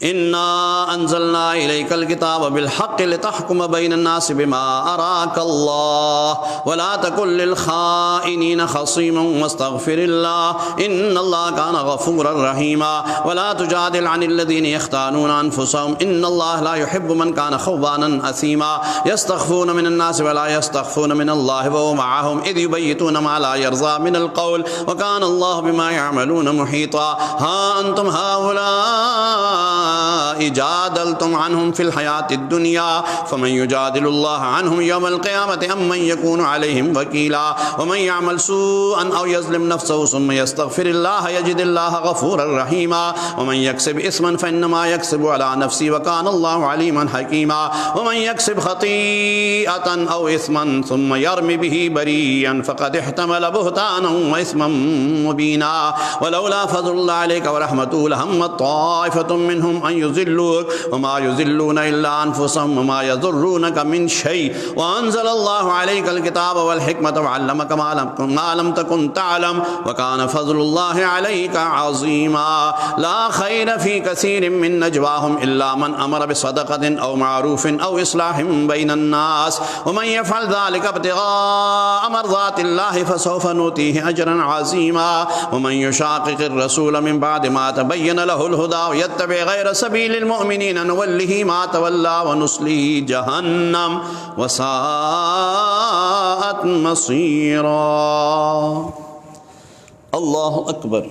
इन्ना अंज़लना इलैकल किताब बिल हक़्क़ि लितहकुम बैनन नासि बिमा अराकल्लाह वला तकुन लिल ख़ाइनीन ख़सीमन वस्तग़फ़िरिल्लाह इन्नल्लाह कान गफ़ूरर रहीमा वला तुजादिल अनिल लज़ीना यख़्तानूना अनफुसहुम इन्नल्लाह ला युहिब्बु मन कान ख़व्वानन असीमा यस्तख़फ़ून मिनन नासि वला यस्तख़फ़ून मिनल्लाहि व हुवा मअहुम इज़ युबय्यितूना मा ला यर्ज़ा मिनल क़ौल व कान अल्लाहु बिमा यअमलून मुहीता। हा अंतुम हाउला जादलतुम अन्हुम फिल हयातिद दुनिया फमन युजादिलुल्लाह अन्हुम यौमल क़ियामति अम्मन यकूनु अलैहिम वकीला वमन यअमल सूअन औ यज़लिम नफ़्सहु सुम्मा यस्तग़फ़िरिल्लाह यजिदिल्लाह गफ़ूरर रहीमा वमन यक्सिब इस्मन फ़इन्नमा यक्सिबु अला नफ़्सिही व कानल्लाहु अलीमन हकीमा वमन यक्सिब ख़तीअतन औ इस्मन सुम्मा यर्मि बिही बरीअन फ़क़द इह्तमल बुहतानन व इस्मन मुबीना वलौला फ़ज़्लुल्लाहि अलैका व रहमतुहु लहम्मत ताइफ़तुम मिनहुम अन युज़िल्लूक वमा युज़िल्लूना इल्ला अनफुसहुम वमा यज़ुर्रूनका मिन शै व अंज़लल्लाहु अलैकल किताब वल हिकमत व अल्लमका मा लम तकुन तअलम व कान फ़ज़्लुल्लाहि अलैका अज़ीमा। ला खैर फ़ी कसीरिन मिन नजवाहुम इल्ला मन अमर बिसदक़तिन औ मारूफ़िन औ इस्लाहिन बैनन नास व मन यफ़अल ज़ालिका इब्तिग़ाअ मर्ज़ातिल्लाहि फ़सौफ़ नूतीहि अजरन अज़ीमा व मन युशाक़िक़िर रसूल मिन बअदि मा तबय्यन लहुल हुदा व यत्तबि गैर सबीलिल मुअमिनीन नुवल्लिहि मा तवल्ला व नुस्लिहि जहन्नम व साअत मसीरा। अल्लाहु अकबर।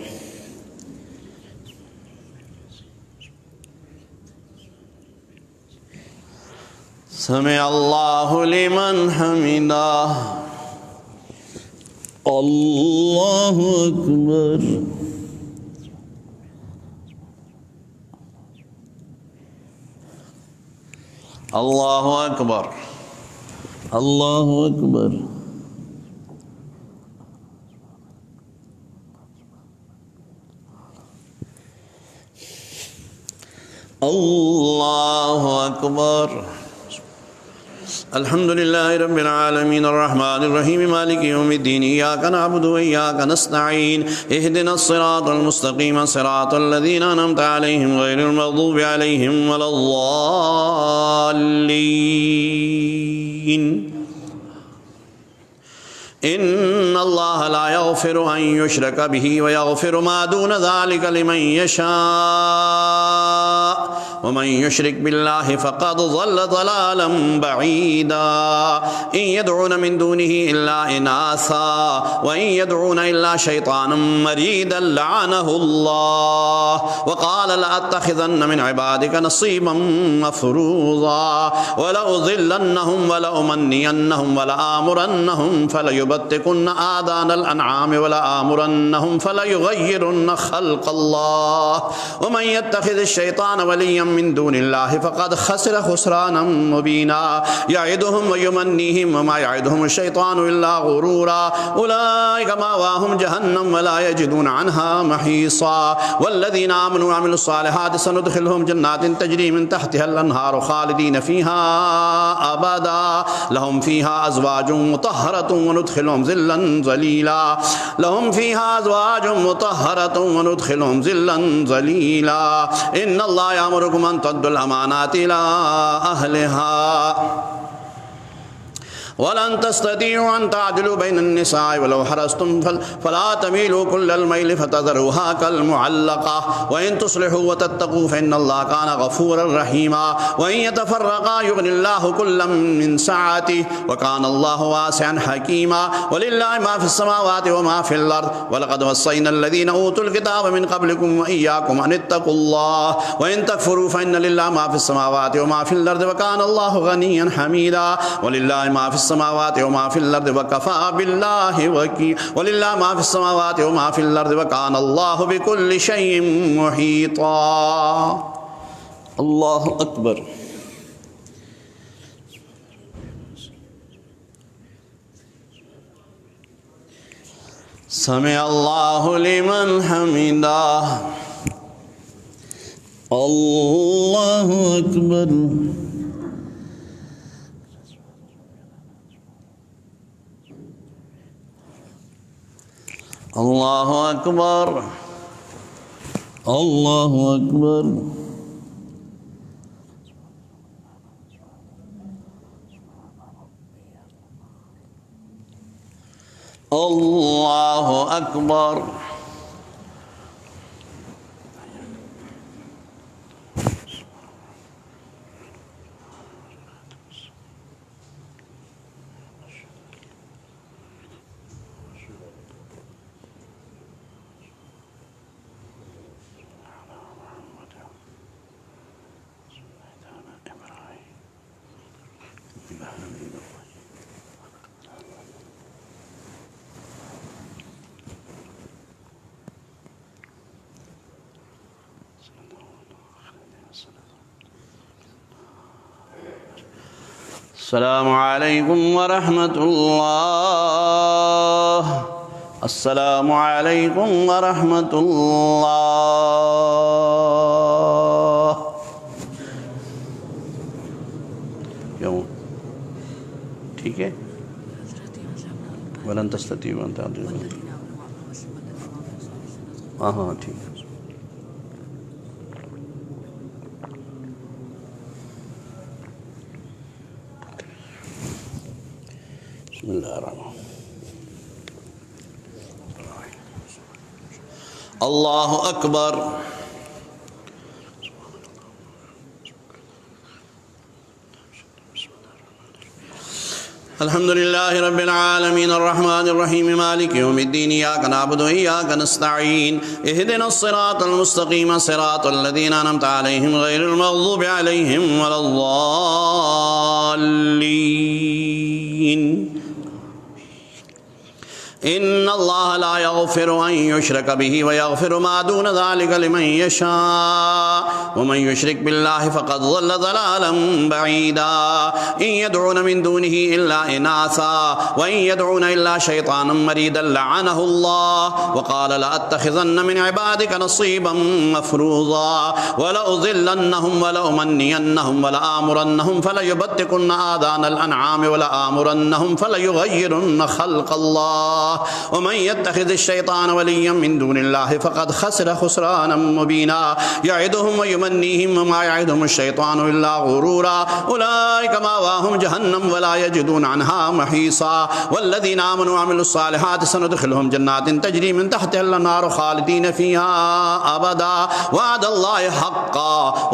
समिअल्लाहु लिमन हमिदा। अल्लाहु अकबर। अल्लाहु अकबर। अल्लाहु अकबर। अल्लाहु अकबर। अल्हम्दुलिल्लाहि रब्बिल आलमीन अर्रहमानिर रहीम मालिकि यौमिद्दीन इय्याका नअबुदु व इय्याका नस्तईन इहदिनस सिरातल मुस्तकीम सिरातल लज़ीना अनअमता अलैहिम गैरिल मग़दूबि अलैहिम वलद्दाल्लीन इन्नल्लाह ला यग़फ़िरु अन युश्रक बिही व यग़फ़िरु मा दून ज़ालिका लिमन यशा वमन युश्रिक बिल्लाहि फ़क़द ज़ल्ल ज़लालन बईदा इन यदऊन मिन दूनिही इल्ला इनासा व इन यदऊन इल्ला शैतानम मरीदन लअनहुल्लाह व क़ाल लअत्तख़िज़न्न मिन इबादिका नसीबम मफ़रूज़ा व लउज़िल्लन्नहुम व लउमन्नियन्नहुम व लआमुरन्नहुम फलयुबत्तिकुन्न आदानल अनआम व लआमुरन्नहुम फलयुग़य्यिरुन्न ख़ल्क़ल्लाह व मन यत्तख़िज़िश शैतान वलिय्यन मिन दूनिल्लाहि फ़क़द ख़सिर ख़ुस्रानम मुबीना यइदुहुम व युमन्नीहिम व मा यइदुहुम शैतानु इल्ला गुरूरा उलाइका मावाहुम जहन्नम व ला यजिदून अन्हा महीसा वल्लज़ीना आमनू व अमिलुस सालिहाति सनुदखिलुहुम जन्नातिन तजरी मिन तहतिहल अन्हारु ख़ालिदीन फ़ीहा अबदा लहुम फ़ीहा अज़वाजुम मुतहहरतुन व नुदखिलुहुम ज़िल्लन ज़लीला लहुम फ़ीहा अज़वाजुम मुतहहरतुन व नुदखिलुहुम ज़िल्लन ज़लीला इन्नल्लाह यअमुरुकुम अन तुअद्दुल अमानाति इला अहलिहा वलन तस्ततीउ अन तादिलु बैनन निसाइ वलौ हरस्तुम फला तमीलु कुल्लल मैल फतज़रुहा कल मुअल्लक़ा व इन तुस्लिहू व तत्तक़ू फ़इन्नल्लाह कान गफ़ूरर रहीमा व इन यतफ़र्रक़ा युग़निल्लाहु कुल्लम मिन सअतिही व कानल्लाहु वासिअन हकीमा वलिल्लाहि मा फ़िस समावाति व मा फ़िल अर्ज़ व लक़द वस्सैनल लज़ीना ऊतुल किताब मिन क़ब्लिकुम व इय्याकुम अन इत्तक़ुल्लाह व इन तकफ़ुरू फ़इन्न लिल्लाहि मा फ़िस समावाति व मा फ़िल अर्ज़ व कानल्लाहु ग़निय्यन हमीदा वलिल्लाहि मा फ़िस समावाति व मा फ़िल अर्ज़ व कफ़ा बिल्लाहि वकीला वलिल्लाहि मा फ़िस समावाति व मा फ़िल अर्ज़ व कानल्लाहु बिकुल्लि शैइन मुहीता। अल्लाहु अकबर। समिअ अल्लाहु लिमन हमिदाह। अल्लाहु अकबर। अल्लाहु अकबर। अल्लाहु अकबर। अल्लाहु अकबर। अस्सलामु अलैकुम व रहमतुल्लाह। अस्सलामु अलैकुम व रहमतुल्लाह। क्यों ठीक है? वलन तस्ततीउ अन तादिलु। हाँ हाँ ठीक है। अल्लाहु अकबर। अल्हम्दुलिल्लाहि रब्बिल आलमीन अर्रहमानिर रहीम मालिकि यौमिद्दीन इय्याका नअबुदु व इय्याका नस्तईन इहदिनस सिरातल मुस्तकीम सिरातल लज़ीना अनअमता अलैहिम गैरिल मग़दूबि अलैहिम वलद्दाल्लीन इन्नल्लाह ला यग़फ़िरु अन युश्रक बिही व यग़फ़िरु मा दून ज़ालिका लिमन यशा व मन युश्रिक बिल्लाहि फ़क़द ज़ल्ल ज़लालन बईदा इन यदऊन मिन दूनिही इल्ला इनासा व इन यदऊन इल्ला शैतानन मरीदन लअनहुल्लाह व क़ाल लअत्तख़िज़न्न मिन इबादिका नसीबन मफ़रूज़ा व लउज़िल्लन्नहुम व लउमन्नियन्नहुम व लआमुरन्नहुम फलयुबत्तिकुन्न आज़ानल अनआम व लआमुरन्नहुम फलयुग़य्यिरुन्न ख़ल्क़ल्लाह वमन यत्तखिज़िश्शैतान वलिय्यन मिन दूनिल्लाहि फ़क़द ख़सिर ख़ुस्रानन मुबीना यइदुहुम व युमन्नीहिम वमा यइदुहुमुश्शैतानु इल्ला गुरूरा उलाइका मअवाहुम जहन्नम वला यजिदून अन्हा महीसा वल्लज़ीना आमनू व अमिलुस्सालिहाति सनुदखिलुहुम जन्नातिन तजरी मिन तहतिहा अन्हारु ख़ालिदीन फ़ीहा अबदा वअदल्लाहि हक़्क़न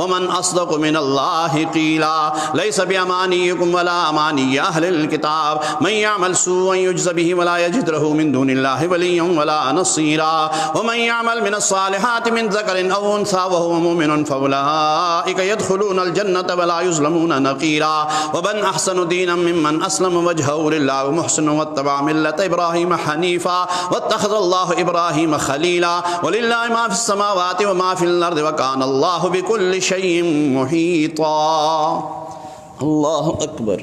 वमन अस्दक़ु मिनल्लाहि क़ीला लैसा बिअमानिय्यिकुम वला अमानिय्यि अहलिल किताब मन यअमल सूअन युज्ज़ बिही वला यजिद लहू मिन दूनिल्लाहि वलिय्यन वला नसीरा वमन यअमल मिनस्सालिहाति मिन ज़करिन औ उन्सा वहुव मुमिनुन फ़उलाइका यदख़ुलूनल जन्नता वला युज़्लमून नक़ीरा वमन अहसनु दीनन मिम्मन अस्लम वजहहु लिल्लाहि व मुहसिनुन वत्तबअ मिल्लत इब्राहीम हनीफ़ा वत्तख़ज़ल्लाहु इब्राहीम ख़लीला वलिल्लाहि मा फ़िस समावाति व मा फ़िल अर्दि व कानल्लाहु बिकुल्लि शैइन मुहीता। अल्लाहु अकबर।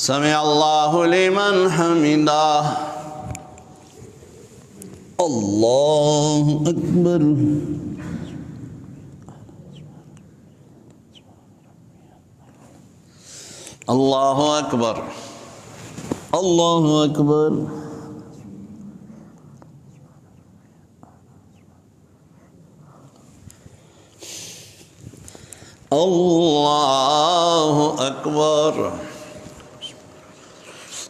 समिअल्लाहु लिमन हमिदा। अल्लाहु अकबर। अल्लाहु अकबर। अल्लाहु अकबर। अल्लाहु अकबर।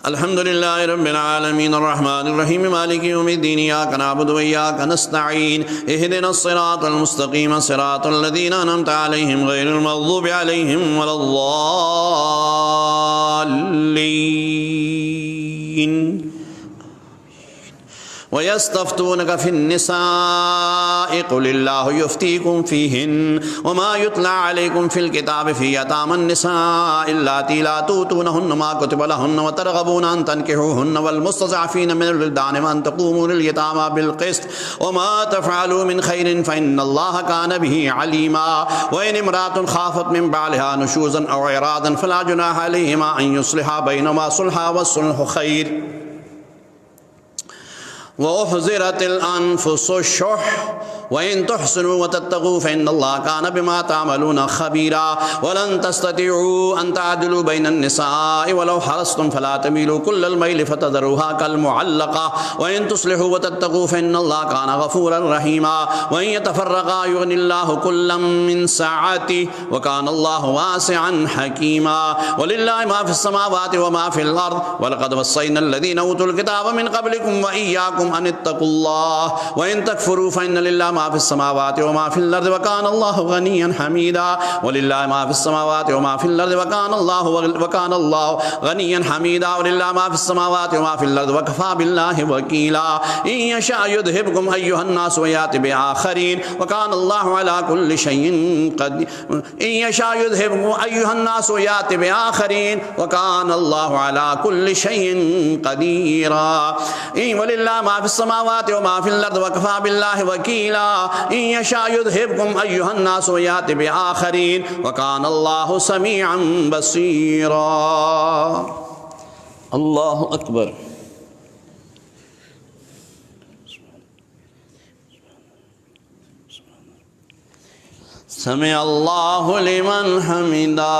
अल्हम्दुलिल्लाहि रब्बिल आलमीन अर्रहमानिर रहीम मालिकि यौमिद्दीन इय्याका नअबुदु व इय्याका नस्तईन इहदिनस सिरातल मुस्तक़ीम सिरातल लज़ीना अनअमता अलैहिम गैरिल मग़ज़ूबि अलैहिम वलद्दाल्लीन। वयस्तफ्तूनक फिन्निसाइ क़ुलिल्लाहु युफ़्तीकुम फ़ीहिन्न वमा युतला अलैकुम फ़िल किताबि फ़ी यतामन निसाइ अल्लाती ला तूतूनहुन्न मा कुतिबा लहुन्न व तरग़बूना अन तन्किहूहुन्न वल मुस्तज़अफ़ीन मिनल विल्दानि व अन तक़ूमू लिल यतामा बिल क़िस्त व मा तफ़अलू मिन ख़ैरिन फ़इन्नल्लाहा कान बिही अलीमा व इन इम्राअतुन ख़ाफ़त मिन बालिहा नुशूज़न औ इरादन फ़ला जुनाहा अलैहिमा अन युस्लिहा बैनहुमा सुल्हा व सुल्हु ख़ैर वउहज़िरतिल अनफुसुश्शुह व इन तुहसिनू व तत्तक़ू फ़इन्नल्लाहा कान बिमा तामलून ख़बीरा वलन तस्ततिऊ अन तअदिलू बैनन निसाइ वलौ हरस्तुम फला तमीलू कुल्लल मैल फ़तज़रूहा कल मुअल्लक़ा व इन तुस्लिहू व तत्तक़ू फ़इन्नल्लाहा कान गफ़ूरन रहीमा व इन यतफ़र्रक़ा युग़निल्लाहु कुल्लन मिन सअतिही व कानल्लाहु वासिअन हकीमा वलिल्लाहि मा फ़िस समावाति व मा फ़िल अर्ज़ व लक़द वस्सैनल लज़ीना ऊतुल किताब मिन क़ब्लिकुम व इय्याकुम अनित्तक़ुल्लाह व इन तकफ़ुरू फ़इन्न लिल्लाहि मा फ़िस समावाति व मा फ़िल अर्ज़ि व कानल्लाहु गनिय्यन हमीदा वलिल्लाहि मा फ़िस समावाति व मा फ़िल अर्ज़ि व कानल्लाहु गनिय्यन हमीदा वलिल्लाहि मा फ़िस समावाति व मा फ़िल अर्ज़ि व कफ़ा बिल्लाहि वकीला इन यशा युज़हिबकुम अय्युहन नास व याति बिआख़रीन व कानल्लाहु अला कुल्लि शैइन क़दीर इन यशा युज़हिबकुम अय्युहन नास व याति बिआख़रीन व कानल्लाहु अला कुल्लि शैइन क़दीरा वलिल्लाहि मा फ़िस समावाति व मा फ़िल अर्ज़ि व कफ़ा बिल्लाहि वकीला इन यशा युज़हिबकुम अय्युहन नास व याति बिआख़रीन व कानल्लाहु समीअन बसीरा। अल्लाहु अकबर। समिअल्लाहु लिमन हमिदा।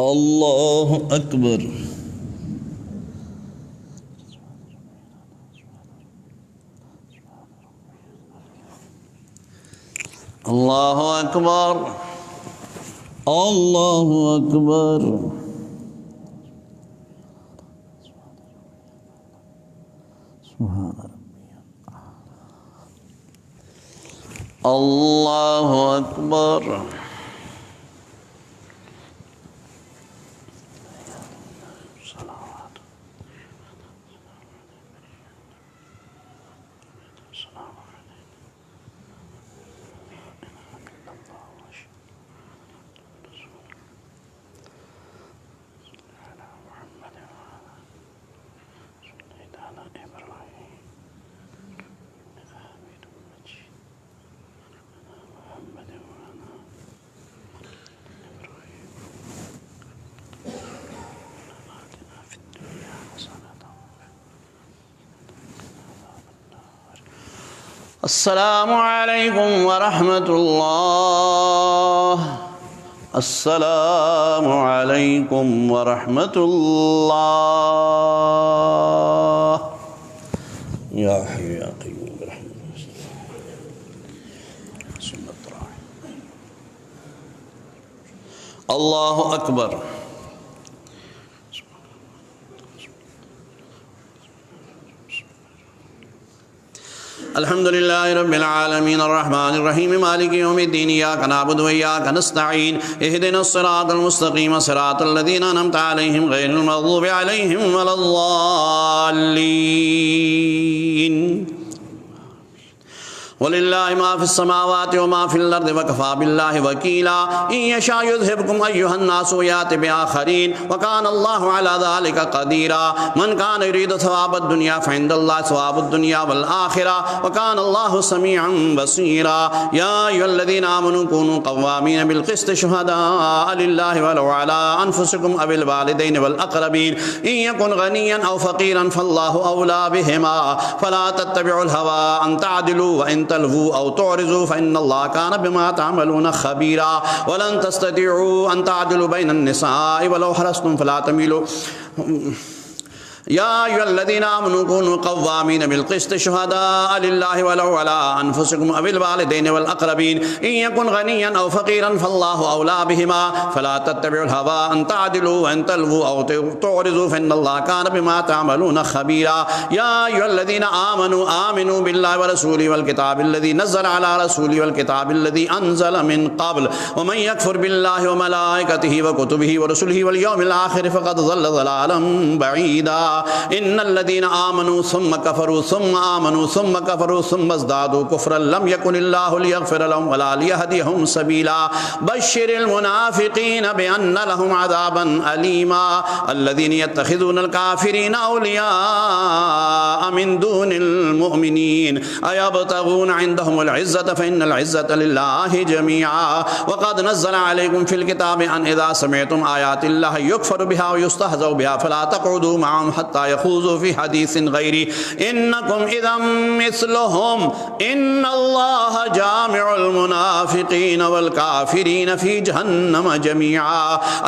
अल्लाहु अकबर। अल्लाहु अकबर। अल्लाहु अकबर। अल्लाहु अकबर। अस्सलामु अलैकुम व रहमतुल्लाह। अस्सलामु अलैकुम व रहमतुल्लाह। या हय्यु या क़य्यूम बिरहमतिक। अल्लाहु अकबर। अल्हम्दुलिल्लाहि रब्बिल आलमीन अर्रहमानिर रहीम मालिकि यौमिद्दीन इय्याका नअबुदु व इय्याका नस्तईन इहदिनस सिरातल मुस्तक़ीम सिरातल लज़ीना अनअमता अलैहिम गैरिल मग़ज़ूबि अलैहिम वलद्दाल्लीन। वलिल्लाहि मा फिस्समावाति व मा फिल अर्दि व कफ़ा बिल्लाहि वकीला। इन यशा युज़हिबकुम अय्युहन नासु व याति बिआखरीन व काना अल्लाहु अला ज़ालिका क़दीरा। मन कान युरीदु सवाबद दुनिया फ़इंदल्लाहि सवाबुद दुनिया वल आखिरा व काना अल्लाहु समीअन बसीरा। या अय्युहल्लज़ीना आमनू कूनू क़व्वामीन बिल क़िस्ति शुहदाअ लिल्लाहि वलौ अला अनफुसिकुम अविल वालिदैनि वल अक़रबीन इन यकुन गनिय्यन औ फ़क़ीरन फ़ल्लाहु औला बिहिमा फ़ला तत्तबिउल हवा अन तअदिलू व इन तलवू औ तुअरिज़ू फ़इन्नल्लाह कान बिमा तअमलून ख़बीरा। वलन तस्ततिऊ अन तअदिलू बैनन निसाइ वलौ हरस्तुम फ़ला तमीलू। या अय्युहल्लज़ीना आमनू कूनू क़व्वामीन बिल क़िस्ति शुहदाअ लिल्लाहि वलौ अला अनफुसिकुम अविल वालिदैनि वल अक़रबीन इन यकुन गनिय्यन औ फ़क़ीरन फ़ल्लाहु औला बिहिमा फ़ला तत्तबिउल हवा अन तअदिलू व इन तलवू औ तुअरिज़ू फ़इन्नल्लाह कान बिमा तअमलून ख़बीरा। या अय्युहल्लज़ीना आमनू आमिनू बिल्लाहि व रसूलिहि वल किताबिल्लज़ी नज़्ज़ला अला रसूलिहि वल किताबिल्लज़ी अनज़ल मिन क़ब्ल व मन यकफ़ुर बिल्लाहि व मलाइकतिहि व कुतुबिहि व रुसुलिहि वल यौमिल आखिर फ़क़द ज़ल्ल ज़लालन बईदा। इन्नल्लज़ीना आमनू सुम्मा कफ़रू सुम्मा आमनू सुम्मा कफ़रू सुम्मा इज़्दादू कुफ़्रन लम यकुनिल्लाहु लियग़फ़िर लहुम वला लियहदियहुम सबीला। बश्शिरिल मुनाफ़िक़ीन बिअन्ना लहुम अज़ाबन अलीमा। अल्लज़ीना यत्तख़िज़ूनल काफ़िरीना औलियाअ मिन दूनिल मुअमिनीन अयब्तग़ूना इन्दहुमुल इज़्ज़ता फ़इन्नल इज़्ज़ता लिल्लाहि जमीआ। व क़द नज़्ज़ला अलैकुम फ़िल किताबि अन इज़ा समिअतुम आयातिल्लाहि युकफ़रु बिहा व युस्तहज़अु बिहा फ़ला तक़उदू मअहुम हत्ता यख़ूज़ू फ़ी हदीसिन गैरी इन्नकुम इज़म मिस्लुहुम इन्नल्लाह जामिउल मुनाफ़िक़ीन वल काफ़िरीन फ़ी जहन्नम जमीआ।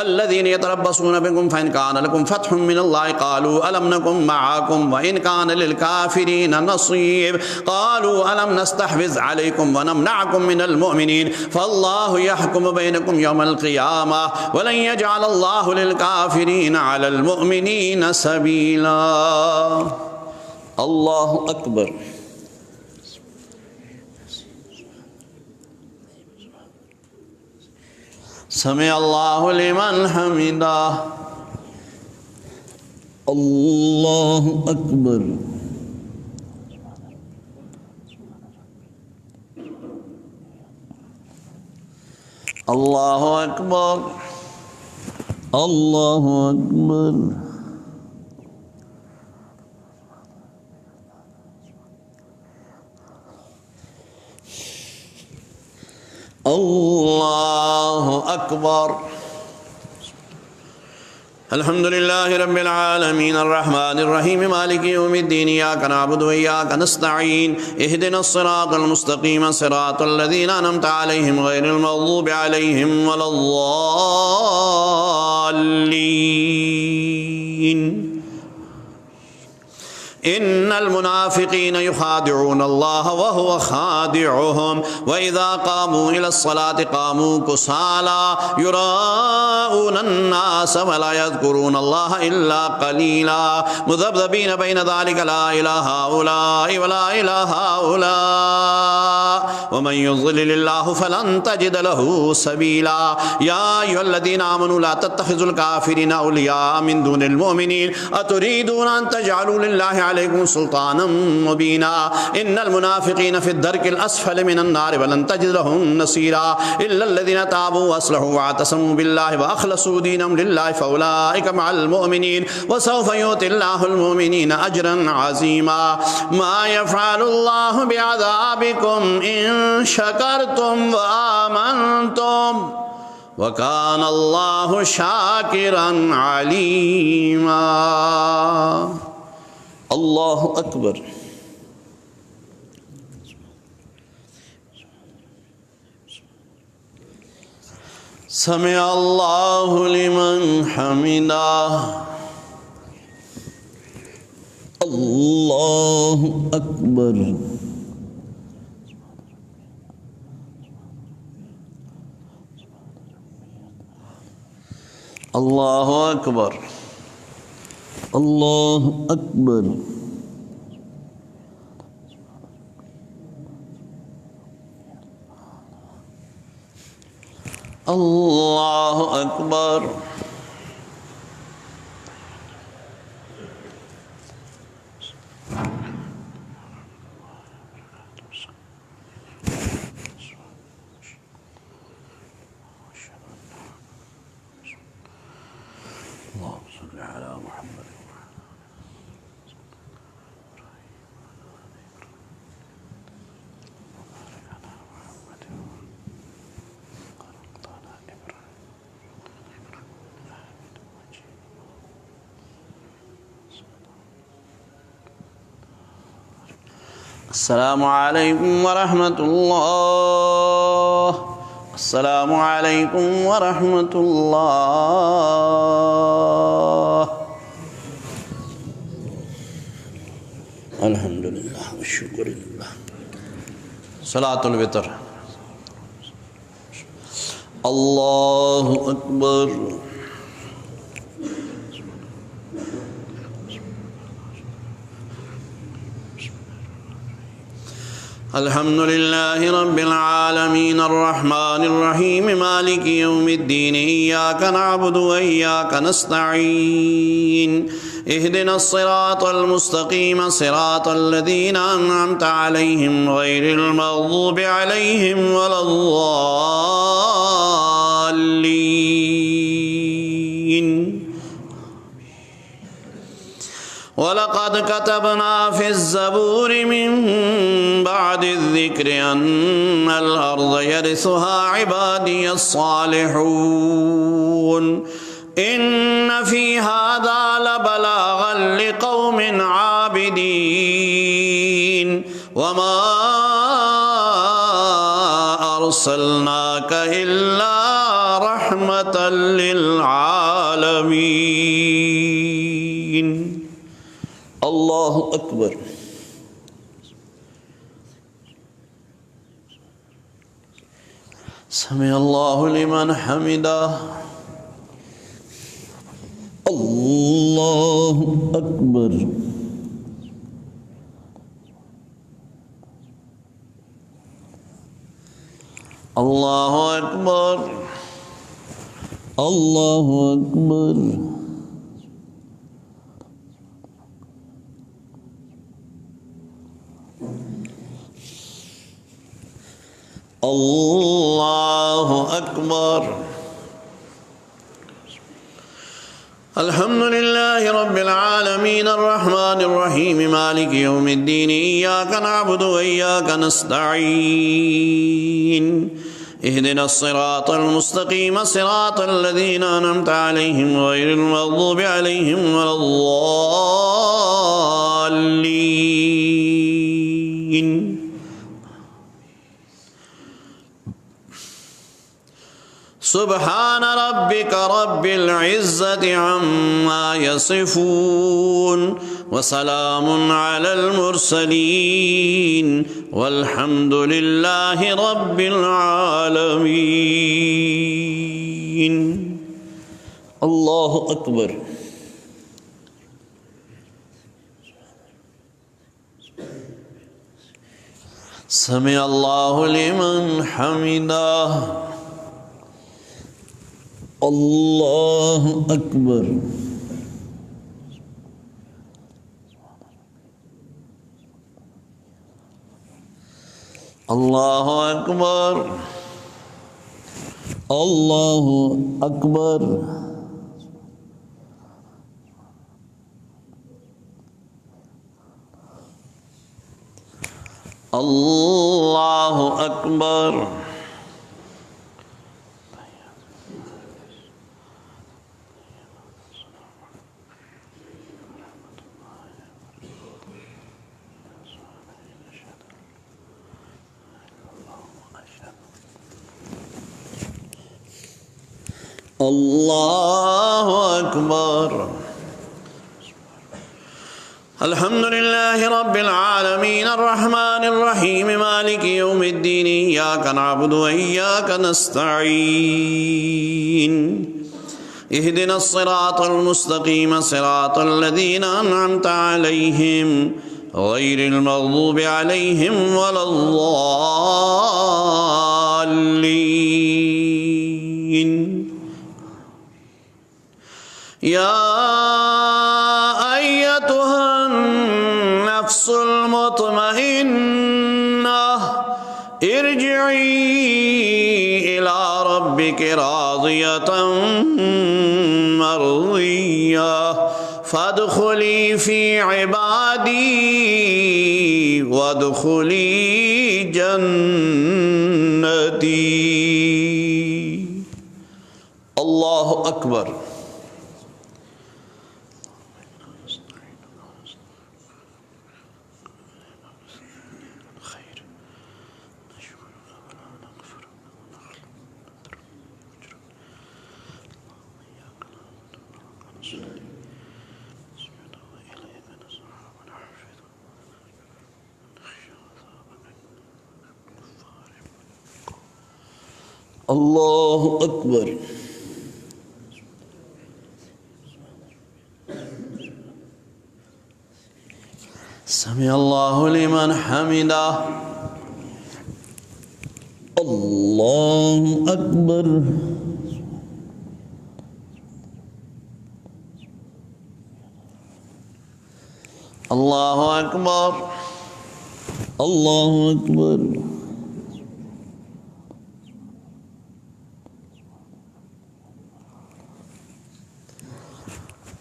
अल्लज़ीना यतरब्बसून बिकुम फ़इन कान लकुम फ़त्हुम मिनल्लाहि क़ालू अलम नकुम मअकुम व इन कान लिल काफ़िरीन नसीब क़ालू अलम नस्तहविज़ अलैकुम व नमनअकुम मिनल मुअमिनीन फ़ल्लाहु यहकुमु बैनकुम यौमल क़ियामह व लन यजअलल्लाहु लिल काफ़िरीन अलल मुअमिनीन सबीला। अल्लाहु अकबर। समिअ अल्लाहु लिमन हमिदा। अल्लाहु अकबर। अल्लाहु अकबर। अल्लाहु अकबर। अल्लाहु अकबर। अल्हम्दुलिल्लाहि रब्बिल आलमीन अर्रहमानिर रहीम मालिकि यौमिद्दीन इय्याका नअबुदु व इय्याका नस्तईन इहदिनस सिरातल मुस्तक़ीम सिरातल लज़ीना अनअमता अलैहिम गैरिल मग़ज़ूबि अलैहिम वलद्दाल्लीन। इन्नल मुनाफ़िक़ीन युख़ादिऊन अल्लाह व हुवा ख़ादिउहुम व इज़ा क़ामू इलस्सलाति क़ामू कुसाला युराऊनन नास व ला यज़्कुरून अल्लाह इल्ला क़लीला मुज़ब्ज़बीन बैन ज़ालिका ला इलाहा हाउलाइ व ला इलाहा हाउलाइ व मन युज़्लिलिल्लाहु फ़लन तजिद लहू सबीला। या अय्युहल्लज़ीना आमनू ला तत्तख़िज़ुल काफ़िरीना औलियाअ मिन दूनिल मुअमिनीन अतुरीदूना अन तजअलू लिल्लाहि अलैकुम सुल्तानम मुबीना। इन्नल मुनाफ़िक़ीन फ़िद्दरकिल अस्फ़लि मिनन नार वलन तजिद लहुम नसीरा इल्लल्लज़ीना ताबू व अस्लहू व अतसमू बिल्लाहि व अख़लसू दीनहुम लिल्लाहि फ़उलाइका मअल मुअमिनीन व सौफ़ यु'तिल्लाहुल मुअमिनीन अजरन अज़ीमा। मा यफ़अलुल्लाहु बिअज़ाबिकुम इन शकरतुम व आमनतुम व कान अल्लाहु शाकिरन अलीमा। अल्लाहु अकबर। समी अल्लाहु लिमन हमिदा। अल्लाहु अकबर। अल्लाहु अकबर। अल्लाहु अकबर। अल्लाहु अकबर। अस्सलामु अलैकुम वरहमतुल्लाह। अस्सलामु अलैकुम वरहमतुल्लाह। अल्हम्दुलिल्लाह व शुक्रिल्लाह। सलातुल वितर। अल्लाहु अकबर। अल्हम्दुलिल्लाहि रब्बिल आलमीन अर्रहमानिर रहीम मालिकि यौमिद्दीन इय्याका नअबुदु व इय्याका नस्तईन इहदिनस सिरातल मुस्तकीम सिरातल लज़ीना अनअमता अलैहिम गैरिल मग़्ज़ूबि अलैहिम वलद्दाल्लीन। वलक़द कतबना फ़िज़्ज़बूर मिन बादिज़्ज़िक्रि अन्नल अर्ज़ यरिसुहा इबादियस्सालिहून। इन्न फ़ी हाज़ा लबलाग़न लिक़ौमिन आबिदीन वमा अर्सलनाका इल्ला रहमतल लिल आलमीन। अल्लाहु अकबर। समी अल्लाहु लिमन हमिदा। अल्लाहु अकबर। अल्लाहु अकबर। अल्लाहु अकबर। अल्लाहु अकबर। अल्हम्दुलिल्लाहि रब्बिल आलमीन अर्रहमानिर रहीम मालिकि यौमिद्दीन इय्याका नअबुदु व इय्याका नस्तईन इहदिनस सिरातल मुस्तकीम सिरातल लज़ीना अनअमता अलैहिम गैरिल मग़्ज़ूबि अलैहिम वलद्दाल्लीन। सुब्हान रब्बिका रब्बिल इज़्ज़ति अम्मा यसिफून व सलामुन अलल मुरसलीन वल्हम्दुलिल्लाहि रब्बिल आलमीन। अल्लाहु अकबर। समी अल्लाहु लिमन हमिदा। अल्लाहु अकबर। अल्लाहु अकबर। अल्लाहु अकबर। अल्लाहु अकबर। अल्लाहु अकबर। अल्हम्दुलिल्लाहि रब्बिल आलमीन अर्रहमानिर रहीम मालिकि यौमिद्दीन इय्याका नअबुदु व इय्याका नस्तईन इहदिनस सिरातल मुस्तकीम सिरातल लज़ीना अनअमता अलैहिम गैरिल मग़दूबि अलैहिम वलद्दाल्लीन। या अय्यतुहन नफ्सुल मुतमइन्नह इरजिई इला रब्बिकी राज़ियतन मर्ज़िय्यह फदखुली फी इबादी वदखुली जन्नती। अल्लाहु अकबर। अल्लाहु अकबर। समिअल्लाहु लिमन हमिदा। अल्लाहु अकबर। अल्लाहु अकबर। अल्लाहु अकबर।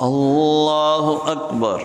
अल्लाहु अकबर।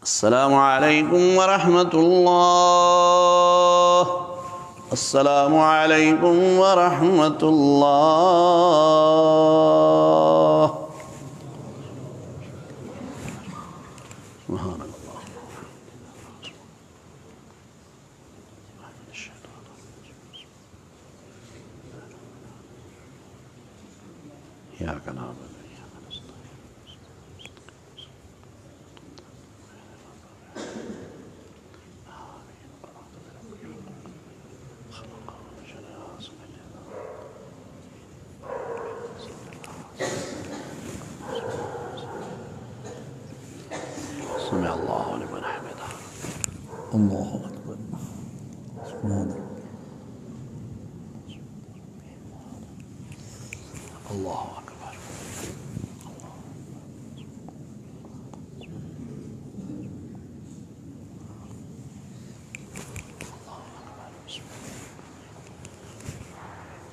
अस्सलामु अलैकुम वरहमतुल्लाह। अस्सलामु अलैकुम वरहमतुल्लाह। सुब्हानल्लाह। इय्याका नअबुदु व इय्याका नस्तईन। समिअल्लाहु लिमन हमिदा। अल्लाहु अकबर। अल्लाहु अकबर।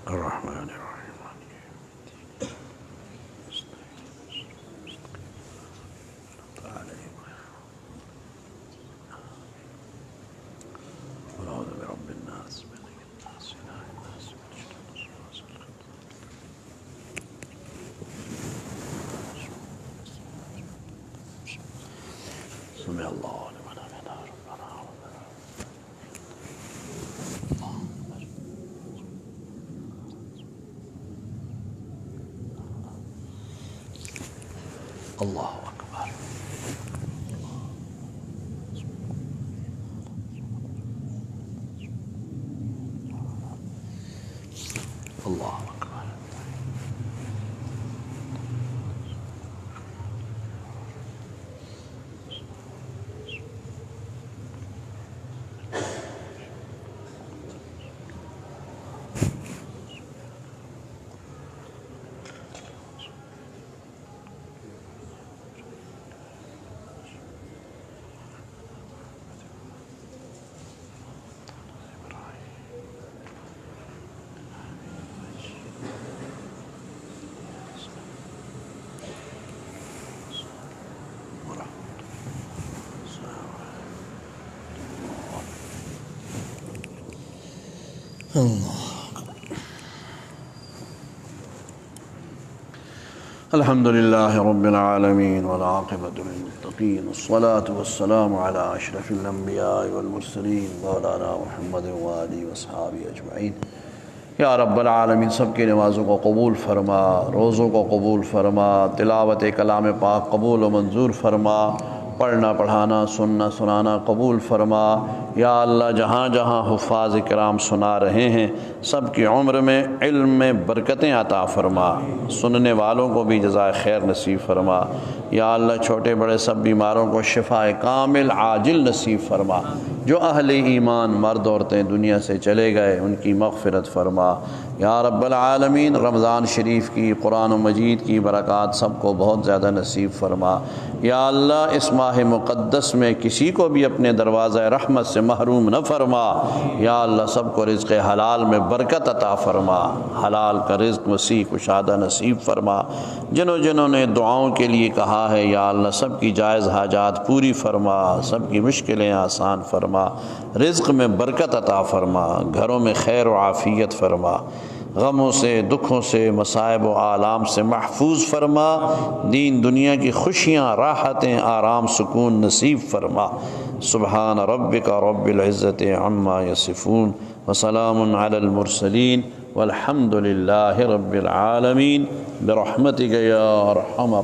अर्रहमानिर रहीम। समिअल्लाहु लिमन हमिदा। अल्लाहु अकबर। अल्लाहु अकबर। अल्हम्दुलिल्लाहि रब्बिल आलमीन वल आक़िबतु लिल मुत्तक़ीन वस्सलातु वस्सलामु अला अशरफिल अंबियाइ वल मुरसलीन मौलाना मुहम्मद व आलिहि व अस्हाबिहि अजमईन। या रब्बल आलमीन सबकी नमाज़ों को कबूल फ़रमा, रोज़ों को कबूल फ़रमा, तिलावत कलाम पाक कबूल व मंजूर फ़रमा, पढ़ना पढ़ाना सुनना सुनाना कबूल फ़रमा। या अल्लाह जहाँ जहाँ हुफ़ाज़ किराम सुना रहे हैं सब की उम्र में इल्म में बरकतें अता फ़रमा, सुनने वालों को भी जज़ाए खैर नसीब फ़रमा। या अल्लाह छोटे बड़े सब बीमारों को शिफ़ा कामिल आजिल नसीब फ़रमा। जो अहले ईमान मर्द औरतें दुनिया से चले गए उनकी मग़फ़िरत फ़रमा। या रब्बल आलमीन रमज़ान शरीफ की कुरान मजीद की बरक़ात सबको बहुत ज़्यादा नसीब फ़रमा। या अल्लाह इस माह मुक़द्दस में किसी को भी अपने दरवाज़ा रहमत से महरूम न फ़रमा। या अल्लाह सबको रिज़्क़ हलाल में बरकत अता फ़रमा, हलाल का रिज़्क़ वसी कुशादा नसीब फ़रमा। जिन्होंने दुआओं के लिए कहा है या अल्लाह सब की जायज़ हाजात पूरी फ़रमा, सब की मुश्किलें आसान फ़रमा, रिज़्क़ में बरकत अता फ़रमा, घरों में खैर व आफ़ियत फ़रमा, गमों से दुखों से मसाइब व आलाम से महफूज फ़रमा, दीन दुनिया की खुशियाँ राहतें आराम सुकून नसीब फ़रमा। सुबहान रब्बिका रब्बिल इज़्ज़ति अम्मा यसिफ़ून व सलामुन अलल मुरसलीन वल्हम्दुलिल्लाहि रब्बिल आलमीन बिरहमतिका या अरहम